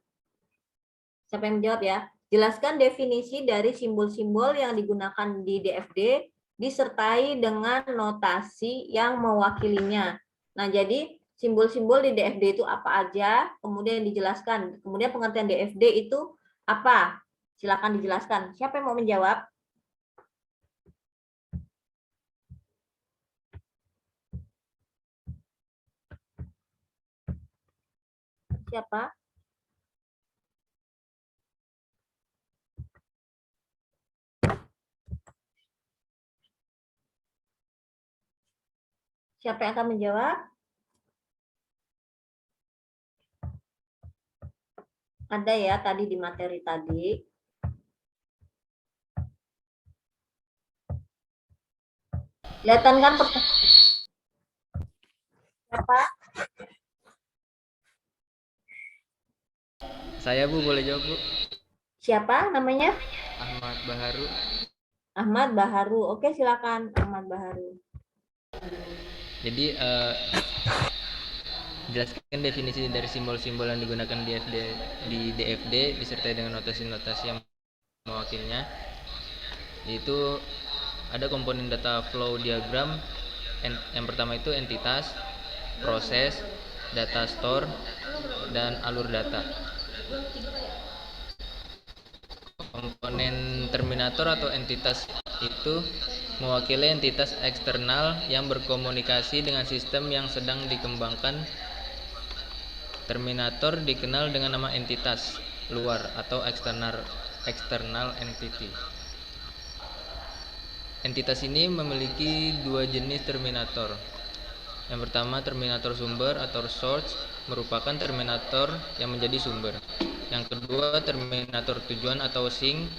[SPEAKER 1] siapa yang menjawab ya? Jelaskan definisi dari simbol-simbol yang digunakan di DFD disertai dengan notasi yang mewakilinya. Nah, jadi simbol-simbol di DFD itu apa aja, kemudian dijelaskan. Kemudian pengertian DFD itu apa? Silakan dijelaskan. Siapa yang mau menjawab? Siapa? Siapa yang akan menjawab? Ada ya tadi di materi tadi. Kelihatan kan siapa?
[SPEAKER 5] Saya Bu, boleh jawab Bu?
[SPEAKER 1] Siapa namanya?
[SPEAKER 5] Ahmad Baharu.
[SPEAKER 1] Ahmad Baharu. Oke, silakan Ahmad Baharu.
[SPEAKER 5] Jadi jelaskan definisi dari simbol-simbol yang digunakan di DFD disertai dengan notasi-notasi yang mewakilinya. Yaitu ada komponen data flow diagram. Yang pertama itu entitas, proses, data store, dan alur data. Komponen terminator atau entitas itu mewakili entitas eksternal yang berkomunikasi dengan sistem yang sedang dikembangkan. Terminator dikenal dengan nama entitas luar atau external entity. Entitas ini memiliki dua jenis terminator. Yang pertama, terminator sumber atau source, merupakan terminator yang menjadi sumber. Yang kedua, terminator tujuan atau sink,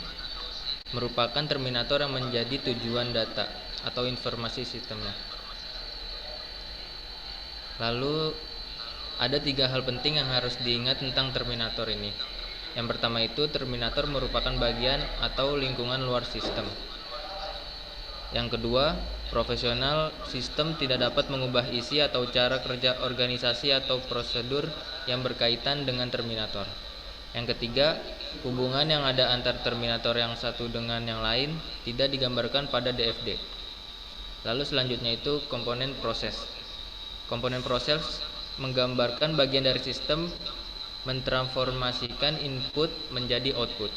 [SPEAKER 5] merupakan terminator yang menjadi tujuan data atau informasi sistemnya. Lalu ada 3 hal penting yang harus diingat tentang terminator ini. Yang pertama itu, terminator merupakan bagian atau lingkungan luar sistem. Yang kedua, profesional sistem tidak dapat mengubah isi atau cara kerja organisasi atau prosedur yang berkaitan dengan terminator. Yang ketiga, hubungan yang ada antar terminator yang satu dengan yang lain tidak digambarkan pada DFD. Lalu selanjutnya itu komponen proses. Komponen proses menggambarkan bagian dari sistem mentransformasikan input menjadi output.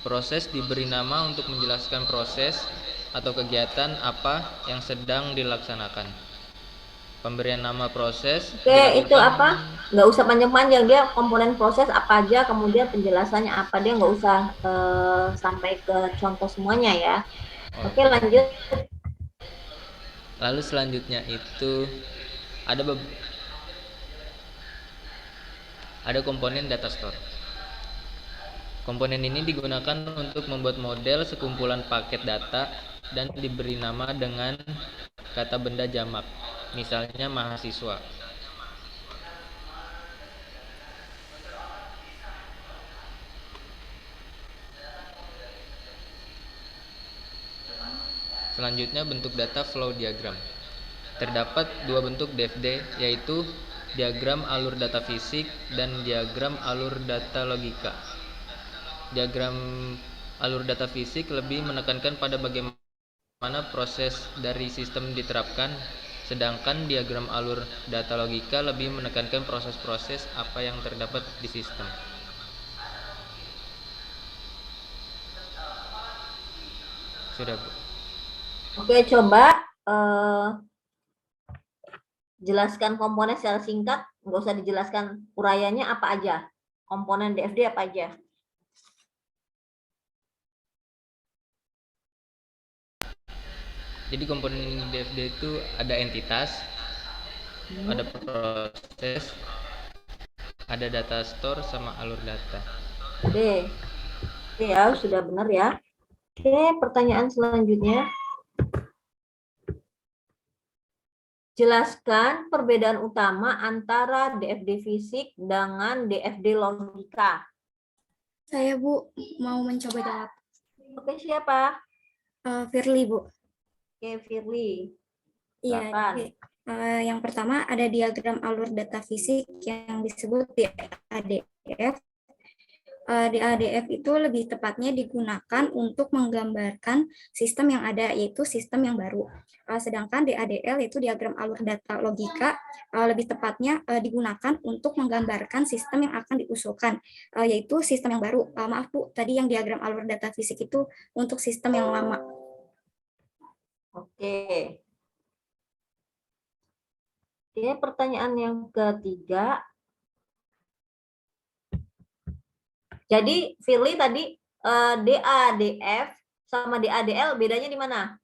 [SPEAKER 5] Proses diberi nama untuk menjelaskan proses atau kegiatan apa yang sedang dilaksanakan. Pemberian nama proses.
[SPEAKER 1] Oke, itu apa? Nggak usah panjang-panjang, dia komponen proses apa aja, kemudian penjelasannya apa, dia nggak usah sampai ke contoh semuanya ya. Oke, lanjut.
[SPEAKER 5] Lalu selanjutnya itu ada ada komponen data store. Komponen ini digunakan untuk membuat model sekumpulan paket data dan diberi nama dengan kata benda jamak, misalnya mahasiswa. Selanjutnya bentuk data flow diagram. Terdapat dua bentuk DFD, yaitu diagram alur data fisik dan diagram alur data logika. Diagram alur data fisik lebih menekankan pada bagaimana proses dari sistem diterapkan, sedangkan diagram alur data logika lebih menekankan proses-proses apa yang terdapat di sistem. Sudah, Bu.
[SPEAKER 1] Oke, coba jelaskan komponen secara singkat, nggak usah dijelaskan uraiannya apa aja. Komponen DFD apa aja?
[SPEAKER 5] Jadi komponen DFD itu ada entitas, ada proses, ada data store sama alur data.
[SPEAKER 1] Oke. Oke ya, sudah benar ya. Oke, pertanyaan selanjutnya. Jelaskan perbedaan utama antara DFD fisik dengan DFD logika.
[SPEAKER 4] Saya Bu mau mencoba jawab.
[SPEAKER 1] Oke, siapa?
[SPEAKER 4] Firly Bu.
[SPEAKER 1] Oke, Firly.
[SPEAKER 4] Iya.
[SPEAKER 1] Silakan.
[SPEAKER 4] Yang pertama ada diagram alur data fisik yang disebut DADF. DADF itu lebih tepatnya digunakan untuk menggambarkan sistem yang ada, yaitu sistem yang baru. Sedangkan DADL itu diagram alur data logika, lebih tepatnya digunakan untuk menggambarkan sistem yang akan diusulkan, yaitu sistem yang baru. Maaf Bu, tadi yang diagram alur data fisik itu untuk sistem yang lama.
[SPEAKER 1] Oke. Oke, pertanyaan yang ketiga. Jadi Firly tadi DADF sama DADL bedanya di mana?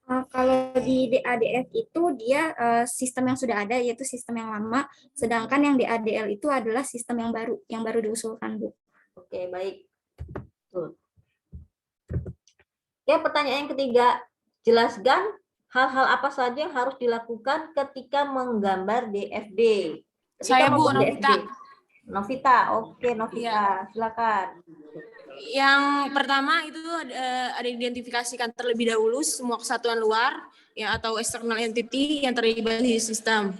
[SPEAKER 4] Kalau di DADF itu dia sistem yang sudah ada, yaitu sistem yang lama, sedangkan yang DADL itu adalah sistem yang baru diusulkan, Bu.
[SPEAKER 1] Oke, baik. Tuh. Oke, pertanyaan yang ketiga. Jelaskan hal-hal apa saja yang harus dilakukan ketika menggambar DFD.
[SPEAKER 9] Saya Bu,
[SPEAKER 1] membuat
[SPEAKER 9] Novita.
[SPEAKER 1] Novita, oke Novita, silakan.
[SPEAKER 9] Yang pertama itu ada identifikasikan terlebih dahulu semua kesatuan luar ya atau external entity yang terlibat di sistem.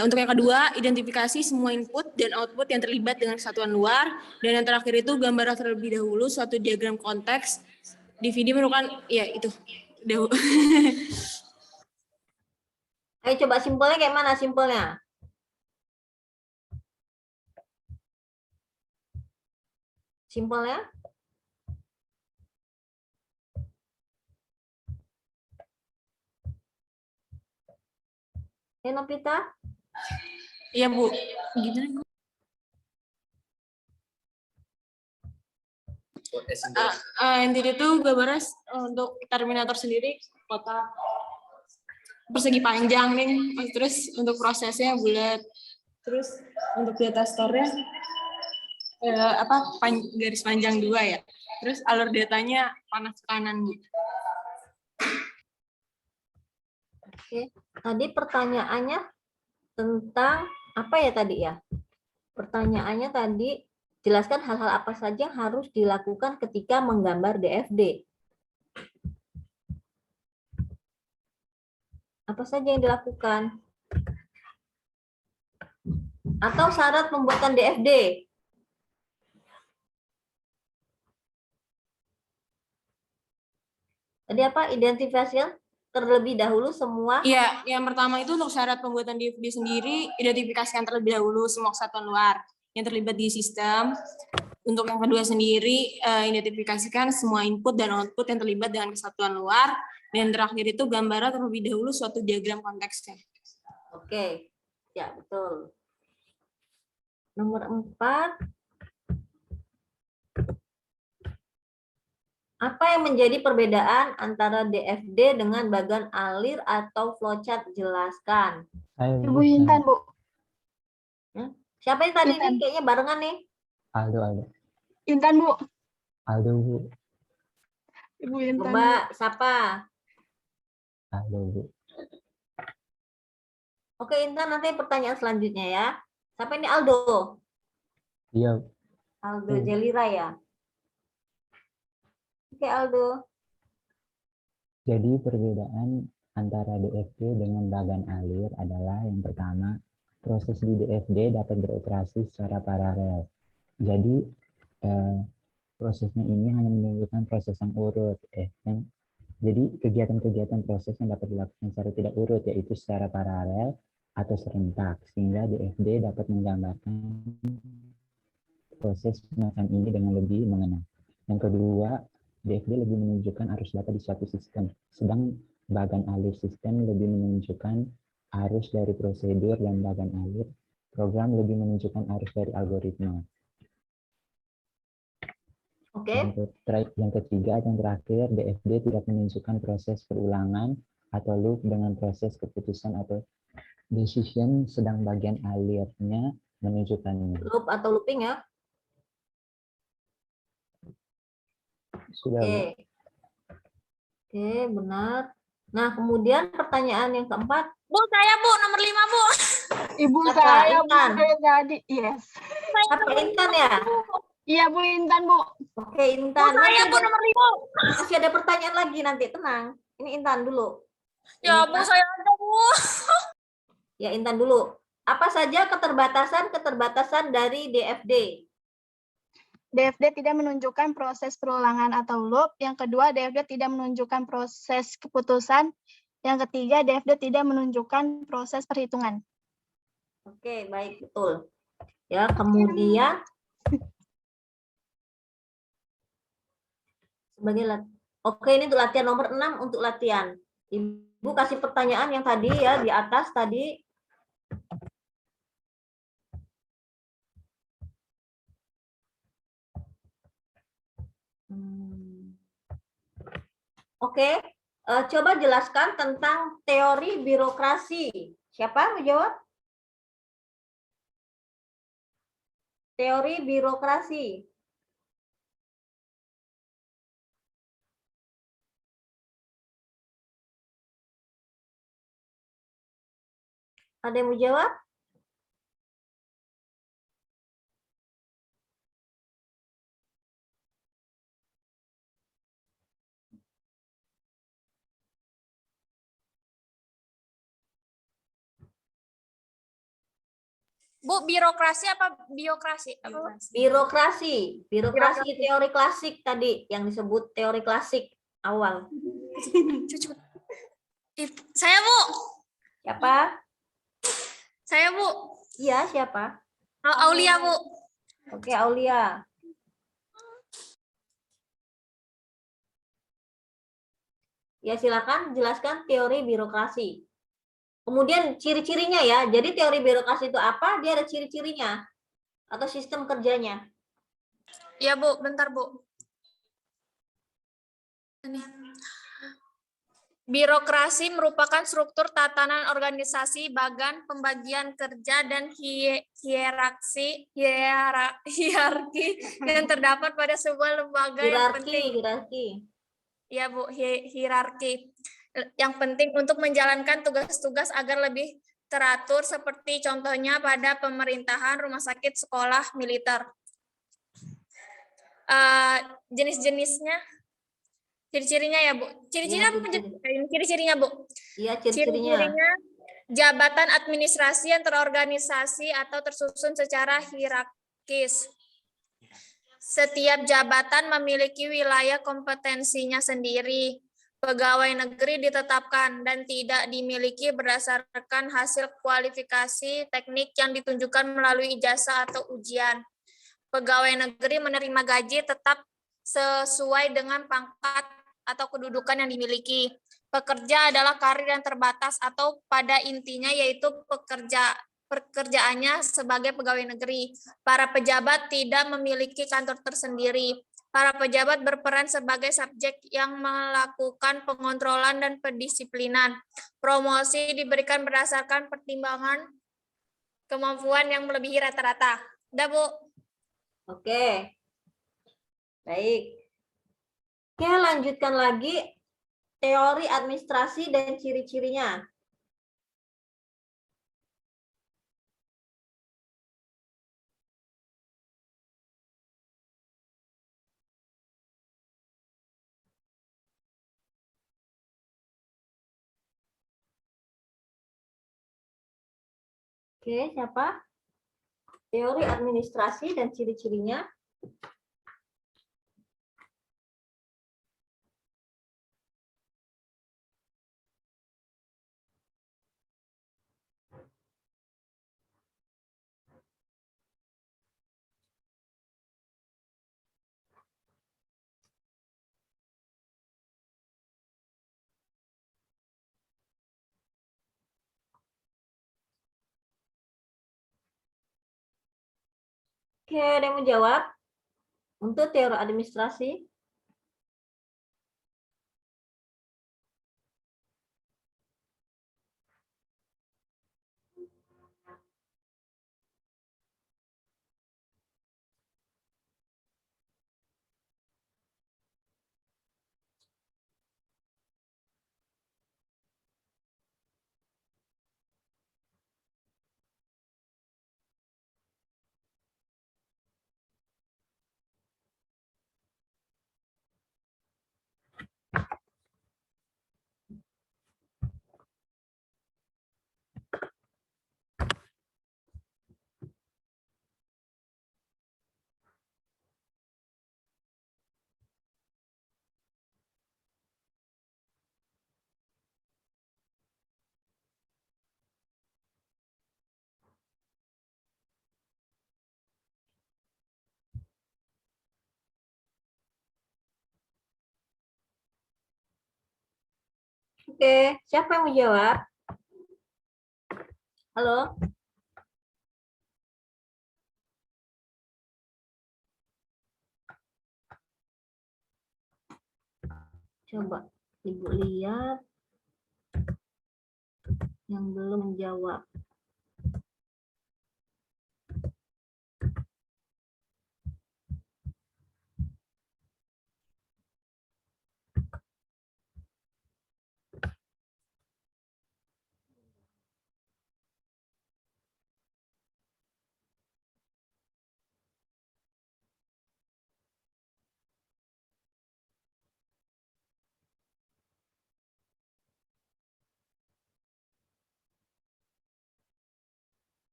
[SPEAKER 9] Untuk yang kedua, identifikasi semua input dan output yang terlibat dengan kesatuan luar. Dan yang terakhir itu gambar terlebih dahulu suatu diagram konteks. DVD merupakan ya itu.
[SPEAKER 1] Ayo coba simpelnya kayak mana simpelnya? Simpelnya? Novita?
[SPEAKER 9] Iya Bu. Gimana? Intinya itu gambarnya untuk Terminator sendiri kotak persegi panjang nih, terus untuk prosesnya bulat, terus untuk data store-nya garis panjang 2 ya, terus alur datanya panas ke kanan.
[SPEAKER 1] Oke, tadi pertanyaannya tentang apa ya tadi ya? Pertanyaannya tadi jelaskan hal-hal apa saja yang harus dilakukan ketika menggambar DFD. Apa saja yang dilakukan? Atau syarat pembuatan DFD? Tadi apa? Identifikasi terlebih dahulu semua.
[SPEAKER 9] Iya, yang pertama itu untuk syarat pembuatan DFD sendiri, identifikasikan terlebih dahulu semua kesatuan luar yang terlibat di sistem. Untuk yang kedua sendiri, identifikasikan semua input dan output yang terlibat dengan kesatuan luar. Dan terakhir itu gambar terlebih dahulu suatu diagram konteksnya.
[SPEAKER 1] Oke, ya betul. Nomor 4. Apa yang menjadi perbedaan antara DFD dengan bagan alir atau flowchart? Jelaskan.
[SPEAKER 6] Saya
[SPEAKER 2] Ibu
[SPEAKER 6] bisa.
[SPEAKER 2] Intan, Bu.
[SPEAKER 1] Siapa yang tadi
[SPEAKER 2] Intan.
[SPEAKER 1] nih? Kayaknya barengan nih.
[SPEAKER 6] Aldo.
[SPEAKER 2] Intan, Bu.
[SPEAKER 6] Aldo, Bu.
[SPEAKER 2] Ibu Intan.
[SPEAKER 1] Coba siapa?
[SPEAKER 6] Aldo, Bu.
[SPEAKER 1] Oke, Intan, nanti pertanyaan selanjutnya ya. Siapa ini? Aldo?
[SPEAKER 6] Iya,
[SPEAKER 1] Aldo Jelira ya? Oke, Aldo.
[SPEAKER 6] jadi perbedaan antara DFD dengan bagan alir adalah yang pertama, proses di DFD dapat beroperasi secara paralel. Jadi prosesnya ini hanya menunjukkan proses yang urut. Jadi kegiatan-kegiatan proses yang dapat dilakukan secara tidak urut, yaitu secara paralel atau serentak, sehingga DFD dapat menggambarkan proses semacam ini dengan lebih mengena. Yang kedua, DFD lebih menunjukkan arus data di suatu sistem, sedang bagan alir sistem lebih menunjukkan arus dari prosedur, dan bagan alir program lebih menunjukkan arus dari algoritma.
[SPEAKER 1] Oke.
[SPEAKER 6] Yang ketiga, yang terakhir, DFD tidak menunjukkan proses perulangan atau loop dengan proses keputusan atau decision, sedang bagian alirnya menunjukkannya.
[SPEAKER 1] Loop atau looping ya?
[SPEAKER 6] Sudah, Bu.
[SPEAKER 1] Oke, benar. Nah, kemudian pertanyaan yang keempat.
[SPEAKER 3] Bu, saya Bu, nomor 5 Bu.
[SPEAKER 2] Ibu
[SPEAKER 1] Siapa?
[SPEAKER 2] saya, Bu,
[SPEAKER 1] Intan.
[SPEAKER 2] dari tadi. Yes.
[SPEAKER 1] Siapa? Intan ya?
[SPEAKER 2] Iya, Bu Intan, Bu.
[SPEAKER 1] Oke,
[SPEAKER 3] Bu,
[SPEAKER 1] Intan.
[SPEAKER 3] saya Bu, nomor 5.
[SPEAKER 1] Masih ada pertanyaan lagi, nanti tenang. Ini Intan dulu.
[SPEAKER 3] Ya Bu, saya ada Bu.
[SPEAKER 1] Ya, Intan dulu. Apa saja keterbatasan dari DFD?
[SPEAKER 2] DFD tidak menunjukkan proses perulangan atau loop. Yang kedua, DFD tidak menunjukkan proses keputusan. Yang ketiga, DFD tidak menunjukkan proses perhitungan.
[SPEAKER 1] Oke, baik, betul. Ya, kemudian Oke, ini untuk latihan nomor 6 untuk latihan. Ibu kasih pertanyaan yang tadi ya, di atas tadi. Oke, coba jelaskan tentang teori birokrasi. Siapa mau jawab? Teori birokrasi. Ada yang mau jawab?
[SPEAKER 3] Bu, birokrasi apa biokrasi? Apa?
[SPEAKER 1] Birokrasi. Birokrasi teori klasik tadi yang disebut teori klasik awal.
[SPEAKER 3] Saya Bu.
[SPEAKER 1] Siapa?
[SPEAKER 3] Saya Bu.
[SPEAKER 1] Iya, siapa?
[SPEAKER 3] Aulia Bu.
[SPEAKER 1] Oke, Aulia. Ya, silakan jelaskan teori birokrasi. Kemudian ciri-cirinya ya. Jadi teori birokrasi itu apa? Dia ada ciri-cirinya atau sistem kerjanya.
[SPEAKER 3] Ya Bu, bentar Bu. Ini. Birokrasi merupakan struktur tatanan organisasi, bagan, pembagian kerja, dan hierarki yang terdapat pada sebuah lembaga yang penting.
[SPEAKER 1] Hierarki.
[SPEAKER 3] Ya Bu, hierarki yang penting untuk menjalankan tugas-tugas agar lebih teratur, seperti contohnya pada pemerintahan, rumah sakit, sekolah, militer. Jenis-jenisnya, ciri-cirinya ya Bu. Ciri-cirinya Bu.
[SPEAKER 1] Iya, ciri-cirinya.
[SPEAKER 3] Ciri-cirinya jabatan administrasi yang terorganisasi atau tersusun secara hierarkis. Setiap jabatan memiliki wilayah kompetensinya sendiri. Pegawai negeri ditetapkan dan tidak dimiliki berdasarkan hasil kualifikasi teknik yang ditunjukkan melalui ijazah atau ujian. Pegawai negeri menerima gaji tetap sesuai dengan pangkat atau kedudukan yang dimiliki. Pekerja adalah karir yang terbatas atau pada intinya yaitu pekerjaannya sebagai pegawai negeri. Para pejabat tidak memiliki kantor tersendiri. Para pejabat berperan sebagai subjek yang melakukan pengontrolan dan pendisiplinan. Promosi diberikan berdasarkan pertimbangan kemampuan yang melebihi rata-rata. Udah, Bu.
[SPEAKER 1] Oke. Baik. Oke, lanjutkan lagi teori administrasi dan ciri-cirinya. Oke, siapa? Teori administrasi dan ciri-cirinya. Oke, ada yang mau jawab? Untuk teori administrasi. Oke, siapa yang mau jawab? Halo? Coba Ibu lihat yang belum jawab.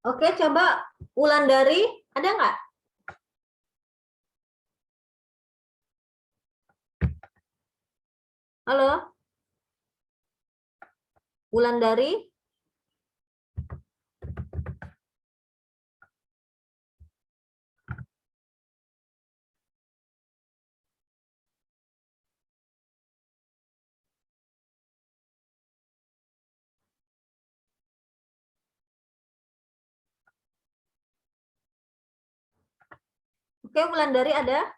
[SPEAKER 1] Oke, coba Wulandari, ada nggak? Halo? Wulandari? Oke, Wulandari ada?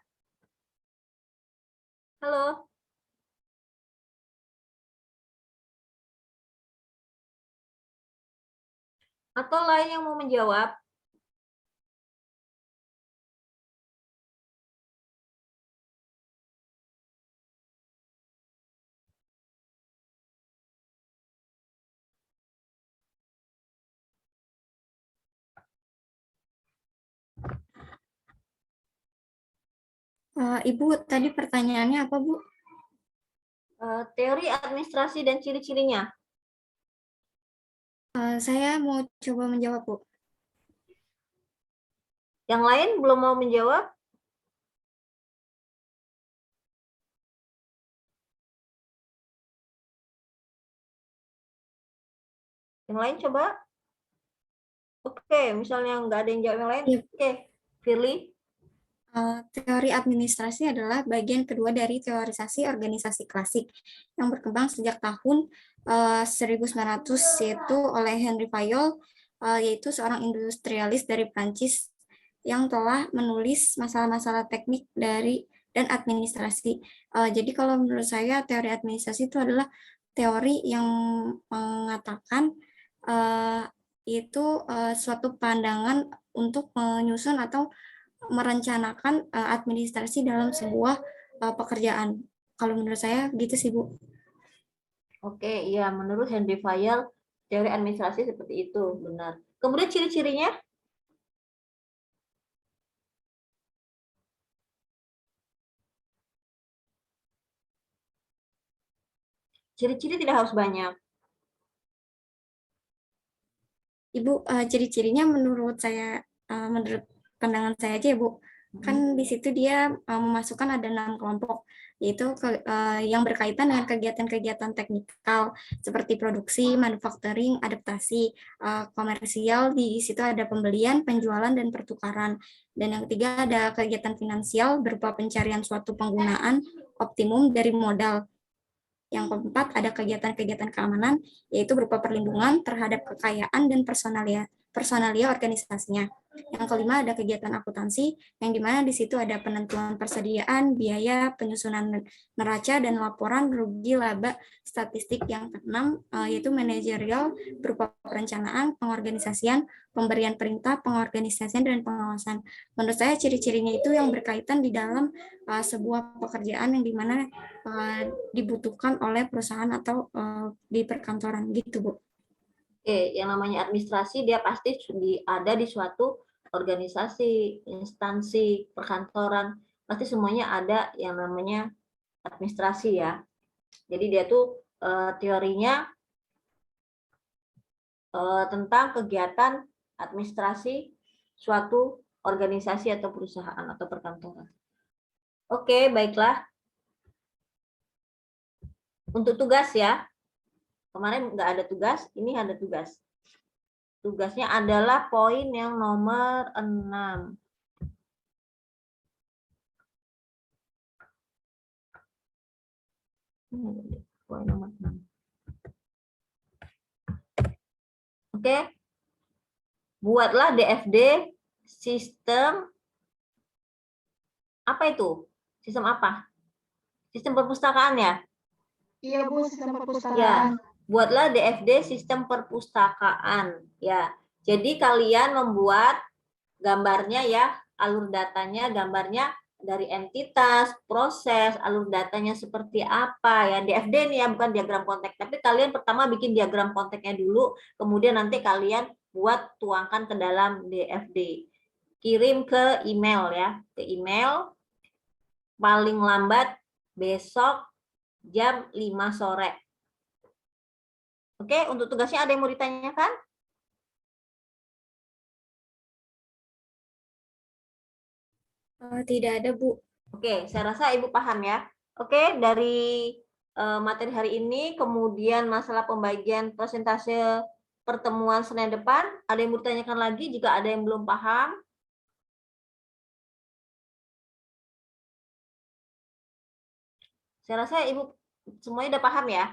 [SPEAKER 1] Halo? Atau lain yang mau menjawab?
[SPEAKER 4] Ibu, tadi pertanyaannya apa, Bu?
[SPEAKER 1] Teori administrasi dan ciri-cirinya.
[SPEAKER 4] Saya mau coba menjawab, Bu.
[SPEAKER 1] Yang lain belum mau menjawab? Yang lain coba? Oke, misalnya nggak ada yang jawab yang lain.
[SPEAKER 4] Iya.
[SPEAKER 1] Oke, Firly.
[SPEAKER 4] Teori administrasi adalah bagian kedua dari teorisasi organisasi klasik yang berkembang sejak tahun 1900, yaitu oleh Henry Fayol, yaitu seorang industrialis dari Prancis yang telah menulis masalah-masalah teknik dan administrasi. Jadi kalau menurut saya teori administrasi itu adalah teori yang mengatakan itu suatu pandangan untuk menyusun atau merencanakan administrasi dalam sebuah pekerjaan. Kalau menurut saya gitu sih, Bu.
[SPEAKER 1] Oke, iya, menurut Henry Fayol, teori administrasi seperti itu, benar. Kemudian ciri-cirinya? Ciri-ciri tidak harus banyak.
[SPEAKER 4] Ibu, ciri-cirinya menurut saya, menurut pandangan saya aja ya, Bu. Kan di situ dia memasukkan ada 6 kelompok, yaitu yang berkaitan dengan kegiatan-kegiatan teknikal seperti produksi, manufacturing, adaptasi, komersial. Di situ ada pembelian, penjualan, dan pertukaran. Dan yang ketiga ada kegiatan finansial berupa pencarian suatu penggunaan optimum dari modal. Yang keempat, ada kegiatan-kegiatan keamanan, yaitu berupa perlindungan terhadap kekayaan dan personalia organisasinya. Yang kelima, ada kegiatan akuntansi, yang dimana di situ ada penentuan persediaan, biaya, penyusunan neraca, dan laporan rugi laba statistik. Yang keenam, yaitu manajerial, berupa perencanaan, pengorganisasian, pemberian perintah, pengorganisasian, dan pengawasan. Menurut saya, ciri-cirinya itu yang berkaitan di dalam sebuah pekerjaan yang dimana dibutuhkan oleh perusahaan atau di perkantoran gitu, Bu.
[SPEAKER 1] Oke, yang namanya administrasi dia pasti ada di suatu organisasi, instansi, perkantoran, pasti semuanya ada yang namanya administrasi ya. Jadi dia tuh teorinya tentang kegiatan administrasi suatu organisasi atau perusahaan atau perkantoran. Oke, baiklah. Untuk tugas ya, kemarin nggak ada tugas, ini ada tugas. Tugasnya adalah poin yang nomor 6. Poin nomor 6. Oke. Buatlah DFD sistem apa itu? Sistem apa? Sistem perpustakaan ya?
[SPEAKER 2] Iya, Bu, sistem
[SPEAKER 1] Ya,
[SPEAKER 2] perpustakaan.
[SPEAKER 1] buatlah DFD sistem perpustakaan ya. Jadi kalian membuat gambarnya ya, alur datanya, gambarnya dari entitas, proses, alur datanya seperti apa ya. DFD nih ya, bukan diagram konteks. Tapi kalian pertama bikin diagram konteksnya dulu, kemudian nanti kalian buat tuangkan ke dalam DFD. Kirim ke email ya, ke email paling lambat besok jam 5 sore. Oke, untuk tugasnya ada yang mau ditanyakan?
[SPEAKER 4] Tidak ada, Bu.
[SPEAKER 1] Oke, saya rasa Ibu paham ya. Oke, dari materi hari ini, kemudian masalah pembagian persentase pertemuan Senin depan, ada yang mau ditanyakan lagi jika ada yang belum paham? Saya rasa Ibu semuanya udah paham ya?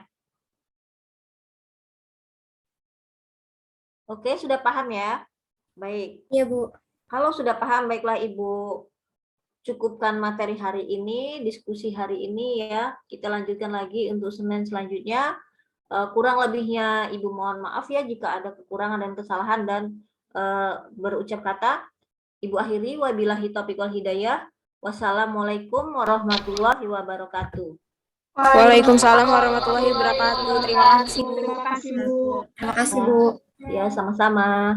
[SPEAKER 1] Oke, sudah paham ya? Baik.
[SPEAKER 4] Iya, Bu.
[SPEAKER 1] Kalau sudah paham, baiklah Ibu cukupkan materi hari ini, diskusi hari ini ya. Kita lanjutkan lagi untuk Senin selanjutnya. Kurang lebihnya Ibu mohon maaf ya jika ada kekurangan dan kesalahan, dan berucap kata Ibu akhiri, wabillahi taufiq wal hidayah. Wassalamualaikum warahmatullahi wabarakatuh.
[SPEAKER 7] Waalaikumsalam warahmatullahi wabarakatuh. Terima kasih.
[SPEAKER 2] Terima kasih, Bu.
[SPEAKER 4] Terima kasih, Bu.
[SPEAKER 1] Ya, sama-sama.